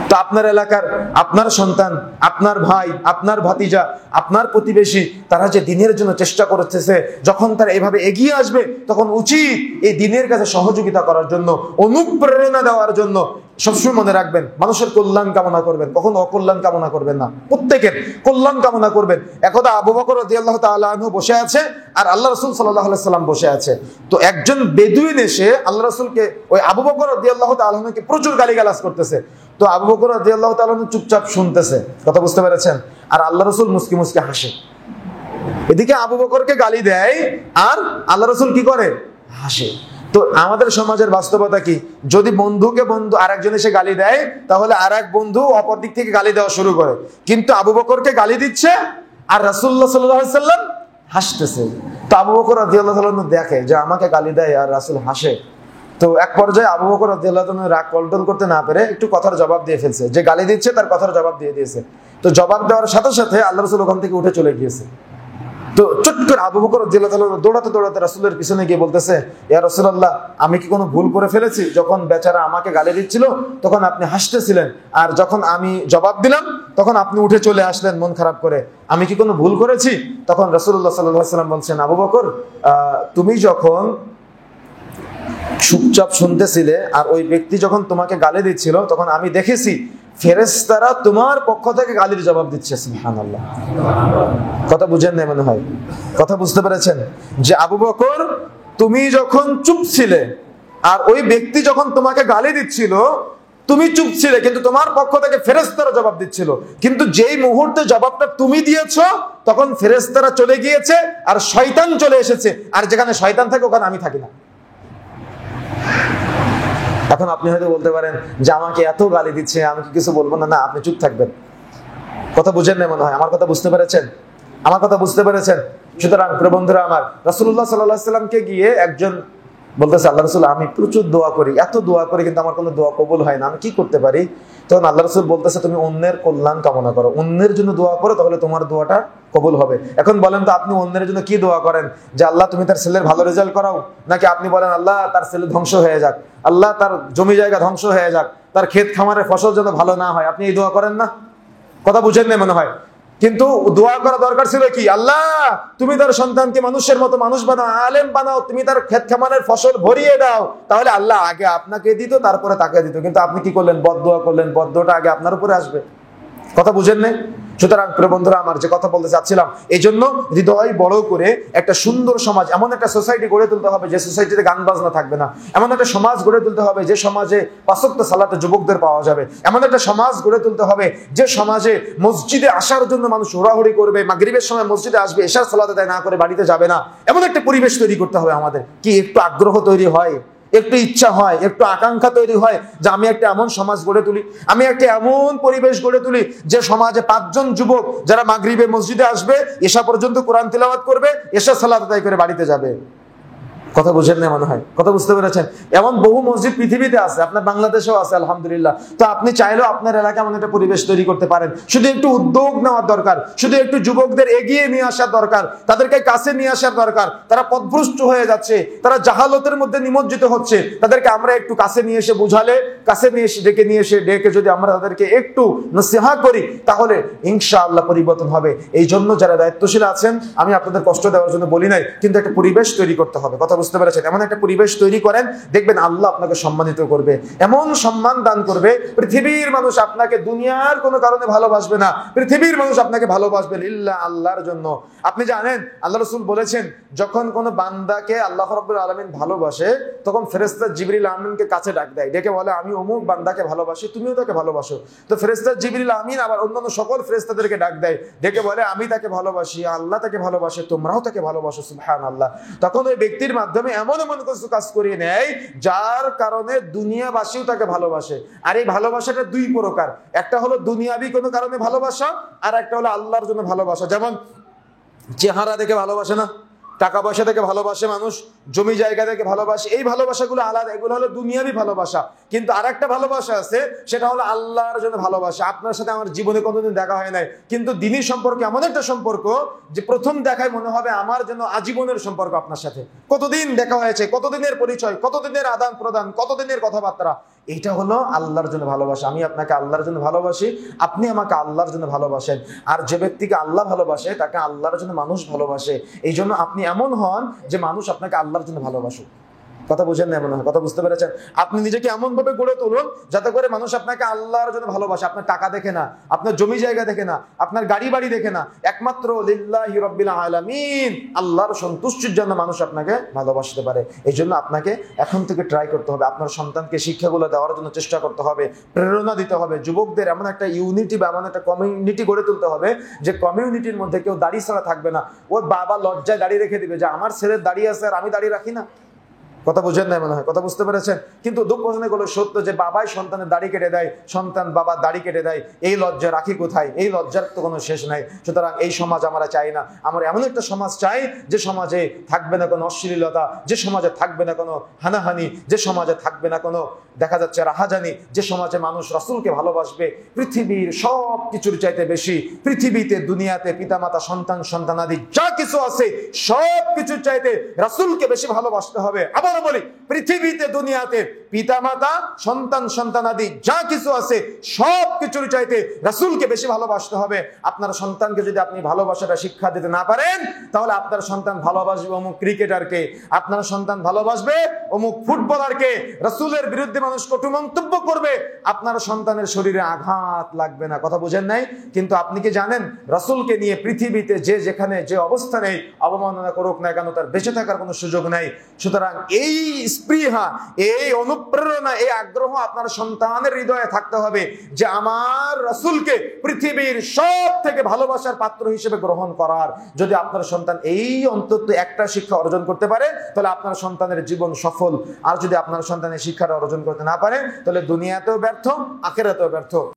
তো আপনার এলাকার আপনার সন্তান, আপনার ভাই, আপনার ভাতিজা, আপনার প্রতিবেশী, তারা যে দিনের জন্য চেষ্টা করতেছে, যখন তারা এভাবে এগিয়ে আসবে, তখন উচিত এই দিনের কাছে সহযোগিতা করার জন্য, অনুপ্রেরণা দেওয়ার জন্য। সবসময় মনে রাখবেন, মানুষের কল্যাণ কামনা করবেন, কখনো অকল্যাণ কামনা করবেন না, প্রত্যেকের কল্যাণ কামনা করবেন। একদা আবু বকর রাদিয়াল্লাহু তাআলা আনহু বসে আছে, আর আল্লাহ রাসূল সাল্লাল্লাহু আলাইহি সাল্লাম বসে আছে। তো একজন বেদুইন এসে আল্লাহ রাসূলকে, ওই আবু বকর রাদিয়াল্লাহু তাআলা আনহুকে প্রচুর গালিগালাজ করতেছে। তো আবু বকর রাদিয়াল্লাহু তাআলা আনহু চুপচাপ শুনতেছে, কথা বুঝতে পেরেছেন? আর আল্লাহ রাসূল মুস্কি মুস্কি হাসে। এদিকে আবু বকরকে গালি দেয়, আর আল্লাহ রাসূল কি করে? হাসে। তো আমাদের সমাজের বাস্তবতা কি? যদি বন্ধুকে বন্ধু আরেকজন এসে গালি দেয়, তাহলে আরেক বন্ধু অপর দিক থেকে গালি দেওয়া শুরু করে। কিন্তু আবু বকরকে গালি দিচ্ছে, আর রাসূলুল্লাহ সাল্লাল্লাহু আলাইহি সাল্লাম হাসতেছে। তো আবু বকর রাদিয়াল্লাহু তাআলা দেখে যে আমাকে গালি দেয় আর রাসূল হাসে। তো এক পর্যায়ে আবু বকর রাদিয়াল্লাহু তাআলা রাগ কন্ট্রোল করতে না পেরে একটু কথার জবাব দিয়ে ফেলছে, যে গালি দিচ্ছে তার কথার জবাব দিয়ে দিয়েছে। তো জবাব দেওয়ার সাথে সাথে আল্লাহ রাসূল ওখান থেকে উঠে চলে গিয়েছে। তো চট করে আবু বকর রাদিয়াল্লাহু তাআলা দৌড়াতে দৌড়াতে রাসূলের পিছনে গিয়ে বলতেছে, ইয়া রাসূলুল্লাহ, আমি কি কোনো ভুল করে ফেলেছি? যখন বেচারা আমাকে গালি দিচ্ছিল তখন আপনি হাসতেছিলেন, আর যখন আমি জবাব দিলাম তখন আপনি উঠে চলে আসলেন মন খারাপ করে। আমি কি কোনো ভুল করেছি? তখন রাসূলুল্লাহ সাল্লাল্লাহু আলাইহি ওয়াসাল্লাম বলছেন, আবু বকর, তুমি যখন চুপচাপ শুনতেছিলে আর ওই ব্যক্তি যখন তোমাকে গালি দিচ্ছিল, তখন আমি দেখেছি ফেরেশতারা তোমার পক্ষ থেকে গালির জবাব দিচ্ছে। সুবহানাল্লাহ। কথা বুঝেন না মনে হয়? কথা বুঝতে পেরেছেন? যে আবু বকর, তুমি যখন চুপ ছিলে আর ওই ব্যক্তি যখন তোমাকে গালি দিচ্ছিল, তুমি চুপ ছিলে, কিন্তু তোমার পক্ষ থেকে ফেরেশতারা জবাব দিচ্ছিল। কিন্তু যেই মুহূর্তে জবাবটা তুমি দিয়েছো, তখন ফেরেশতারা চলে গিয়েছে আর শয়তান চলে এসেছে, আর যেখানে শয়তান থাকে ওখানে আমি থাকি না। এখন আপনি হয়তো বলতে পারেন যে আমাকে এত গালি দিচ্ছে, আমি কি কিছু বলবো না? না, আপনি চুপ থাকবেন। কথা বুঝেন না মনে হয়? আমার কথা বুঝতে পেরেছেন? আমার কথা বুঝতে পেরেছেন? সুতরাং প্রিয় বন্ধুরা আমার, রাসূলুল্লাহ সাল্লাল্লাহু আলাইহি সাল্লামকে গিয়ে একজন বলতেছে, আল্লাহ রাসূল, আমি প্রচুর দোয়া করি, এত দোয়া করি, কিন্তু আমার কোনো দোয়া কবুল হয় না, আমি কি করতে পারি? তখন আল্লাহ রাসূল বলতেছে, তুমি অন্যের কল্যাণ কামনা করো, অন্যের জন্য দোয়া করো, তাহলে তোমার দোয়াটা কবুল হবে। এখন বলেন তো, আপনি অন্যের জন্য কি দোয়া করেন? যে আল্লাহ তুমি তার ছেলের ভালো রেজাল্ট করাও, নাকি আপনি বলেন আল্লাহ তার ছেলে ধ্বংস হয়ে যাক, আল্লাহ তার জমি জায়গা ধ্বংস হয়ে যাক, তার ক্ষেত খামারের ফসল যেন ভালো না হয়? আপনি এই দোয়া করেন না? কথা বুঝেন না মনে হয়? কিন্তু দোয়া করা দরকার ছিল কি? আল্লাহ তুমি তার সন্তানকে মানুষের মতো মানুষ বানাও, আলেম বানাও, তুমি তার ক্ষেত খামারের ফসল ভরিয়ে দাও। তাহলে আল্লাহ আগে আপনাকে দিত, তারপরে তাকে দিত। কিন্তু আপনি কি করলেন? বদদোয়া করলেন। বদদোয়াটা আগে আপনার উপরে আসবে। কথা বুঝেন না? সুতরাং প্রিয় বন্ধুরা আমার, যে কথা বলতে চাচ্ছিলাম, এই জন্য হৃদয় বড় করে একটা সুন্দর সমাজ, এমন একটা সোসাইটি গড়ে তুলতে হবে যে সোসাইটিতে গান বাজনা থাকবে না। এমন একটা সমাজ গড়ে তুলতে হবে যে সমাজে ৫ ওয়াক্ত সালাতে যুবকদের পাওয়া যাবে। এমন একটা সমাজ গড়ে তুলতে হবে যে সমাজে মসজিদে আসার জন্য মানুষ হুড়াহুড়ি করবে, মাগরিবের সময় মসজিদে আসবে, এশার সালাত আদায় না করে বাড়িতে যাবে না। এমন একটা পরিবেশ তৈরি করতে হবে আমাদের। কি একটু আগ্রহ তৈরি হয়, একটু ইচ্ছা হয়, একটু আকাঙ্ক্ষা তৈরি হয় যে আমি একটা এমন সমাজ গড়ে তুলি, আমি একটা এমন পরিবেশ গড়ে তুলি যে সমাজে ৫ জন যুবক যারা মাগরিবে মসজিদে আসবে, এশা পর্যন্ত কোরআন তিলাওয়াত করবে, এশা সালাত আদায় করে বাড়িতে যাবে। কথা বুঝেন না মনে হয়, কথা বুঝতে পেরেছেন? এমন বহু মসজিদ পৃথিবীতে আছে, আপনার বাংলাদেশেও আছে আলহামদুলিল্লাহ। তো আপনি চাইলেও আপনার এলাকায় এমন একটা পরিবেশ তৈরি করতে পারেন। শুধু একটু উদ্যোগ নেওয়ার দরকার, শুধু একটু যুবকদের এগিয়ে নিয়ে আসার দরকার, তাদেরকে কাছে নিয়ে আসার দরকার। তারা পথভ্রষ্ট হয়ে যাচ্ছে, তারা জাহালতের মধ্যে নিমজ্জিত হচ্ছে, তাদেরকে আমরা একটু কাছে নিয়ে এসে বুঝালে, কাছে নিয়ে এসে ডেকে যদি আমরা তাদেরকে একটু নসিহা করি, তাহলে ইনশাআল্লাহ পরিবর্তন হবে। এই জন্য যারা দায়িত্বশীল আছেন, আমি আপনাদের কষ্ট দেওয়ার জন্য বলি নাই, কিন্তু একটা পরিবেশ তৈরি করতে হবে। কথা বুঝতে পেরেছেন? এমন একটা পরিবেশ তৈরি করেন, দেখবেন আল্লাহ আপনাকে সম্মানিত করবে, এমন সম্মান দান করবে, পৃথিবীর মানুষ আপনাকে দুনিয়ার কোনো কারণে ভালোবাসবে না, পৃথিবীর মানুষ আপনাকে ভালোবাসবে লিল্লাহ, আল্লাহর জন্য। আপনি জানেন আল্লাহ রাসূল বলেছেন, যখন কোনো বান্দাকে আল্লাহ রাব্বুল আলামিন ভালোবাসে, তখন ফেরেশতা জিবরিল আমিনকে কাছে ডাক দেয়, ডেকে বলে আমি অমুক বান্দাকে ভালোবাসি, তুমিও তাকে ভালোবাসো। তো ফেরেশতা জিবরিল আমিন আবার অন্যান্য সকল ফেরেশতাদেরকে ডাক দেয়, ডেকে বলে আমি তাকে ভালোবাসি, আল্লাহ তাকে ভালোবাসে, তোমরাও তাকে ভালোবাসো, সুবহানাল্লাহ। তখন ওই ব্যক্তির মাধ্যমে এমন কিছু কাজ করিয়ে নেয়, যার কারণে দুনিয়াবাসীও তাকে ভালোবাসে। আর এই ভালোবাসাটা দুই প্রকার, একটা হলো দুনিয়াবি কোনো কারণে ভালোবাসা, আর একটা হলো আল্লাহর জন্য ভালোবাসা। যেমন চেহারা দেখে ভালোবাসে না, টাকা পয়সা থেকে ভালোবাসে মানুষ, জমি জায়গা থেকে ভালোবাসে, এই ভালোবাসাগুলো আলাদা, এগুলো হলো দুনিয়াবি ভালোবাসা। কিন্তু আরেকটা ভালোবাসা আছে, সেটা হলো আল্লাহর জন্য ভালোবাসা। আপনার সাথে আমার জীবনে কোনোদিন দেখা হয় নাই, কিন্তু দিনই সম্পর্ক এমন একটা সম্পর্ক যে প্রথম দেখায় মনে হবে আমার জন্য আজীবনের সম্পর্ক আপনার সাথে। কতদিন দেখা হয়েছে, কতদিনের পরিচয়, কতদিনের আদান প্রদান, কতদিনের কথাবার্তা, এইটা হলো আল্লাহর জন্য ভালোবাসা। আমি আপনাকে আল্লাহর জন্য ভালোবাসি, আপনি আমাকে আল্লাহর জন্য ভালোবাসেন। আর যে ব্যক্তিকে আল্লাহ ভালোবাসে, তাকে আল্লাহর জন্য মানুষ ভালোবাসে। এই জন্য আপনি এমন হন যে মানুষ আপনাকে আল্লাহর জন্য ভালোবাসুক। কথা বুঝেন না মনে হয়, কথা বুঝতে পেরেছেন? আপনি নিজেকে এমন ভাবে গড়ে তুলুন যাতে করে মানুষ আপনাকে আল্লাহর জন্য ভালোবাসে। আপনার টাকা দেখে না, আপনার জমি জায়গা দেখে না, আপনার গাড়ি বাড়ি দেখে না, একমাত্র লিল্লাহি রাব্বিল আলামিন, আল্লাহর সন্তুষ্টির জন্য মানুষ আপনাকে ভালোবাসতে পারে। এই জন্য আপনাকে এখন থেকে ট্রাই করতে হবে, আপনার সন্তানকে শিক্ষাগুলো দেওয়ার জন্য চেষ্টা করতে হবে, প্রেরণা দিতে হবে। যুবকদের এমন একটা ইউনিটি বা এমন একটা কমিউনিটি গড়ে তুলতে হবে, যে কমিউনিটির মধ্যে কেউ দাড়ি ছাড়া থাকবে না। ওর বাবা লজ্জায় দাড়ি রেখে দিবে যে আমার ছেলের দাড়ি আছে আর আমি দাড়ি রাখি না। কথা বুঝেন না মনে হয়, কথা বুঝতে পেরেছেন? কিন্তু দুঃখজনক হলো সত্য যে বাবাই সন্তানের দাড়ি কেটে দেয়, সন্তান বাবার দাড়ি কেটে দেয়। এই লজ্জা রাখি কোথায়? এই লজ্জার তো কোনো শেষ নাই। সুতরাং এই সমাজ আমরা চাই না। আমরা এমন একটা সমাজ চাই যে সমাজে থাকবে না কোনো অশ্লীলতা, যে সমাজে থাকবে না কোনো হানাহানি, যে সমাজে থাকবে না কোনো দেখা যাচ্ছে রাহাজানি, যে সমাজে মানুষ রাসূলকে ভালোবাসবে পৃথিবীর সব কিছুর চাইতে বেশি। পৃথিবীতে দুনিয়াতে পিতামাতা সন্তান সন্তানাদি যা কিছু আছে সব কিছুর চাইতে রাসূলকে বেশি ভালোবাসতে হবে। আবার বলি, পৃথিবীতে দুনিয়াতে পিতামাতা সন্তান সন্তানাদি যা কিছু আছে সব কিছুর চাইতে রাসূলকে বেশি ভালোবাসতে হবে। আপনার সন্তানকে যদি আপনি ভালোবাসাটা শিক্ষা দিতে না পারেন, তাহলে আপনার সন্তান ভালোবাসবে অমুক ক্রিকেটারকে, আপনার সন্তান ভালোবাসবে অমুক ফুটবলারকে, রাসূলের বিরুদ্ধে মানুষ কটু মন্তব্য করবে, আপনার সন্তানের শরীরে আঘাত লাগবে না। কথা বুঝেন নাই? কিন্তু আপনি কি জানেন রাসূলকে নিয়ে পৃথিবীতে যে যেখানে যে অবস্থানে অবমাননা করুক না কেন, তার বেঁচে থাকার কোনো সুযোগ নাই। সুতরাং এই স্পৃহা, এই অনুপ্রেরণা, এই আগ্রহ আপনার সন্তানের হৃদয়ে থাকতে হবে যে আমার রাসূলকে পৃথিবীর সব থেকে ভালোবাসার পাত্র হিসেবে গ্রহণ করার। যদি আপনার সন্তান এই অন্তত একটা শিক্ষা অর্জন করতে পারে, তাহলে আপনার সন্তানের জীবন সফল। আর যদি আপনার সন্তানের শিক্ষাটা অর্জন করতে না পারে, তাহলে দুনিয়াতেও ব্যর্থ, আখিরাতেও ব্যর্থ।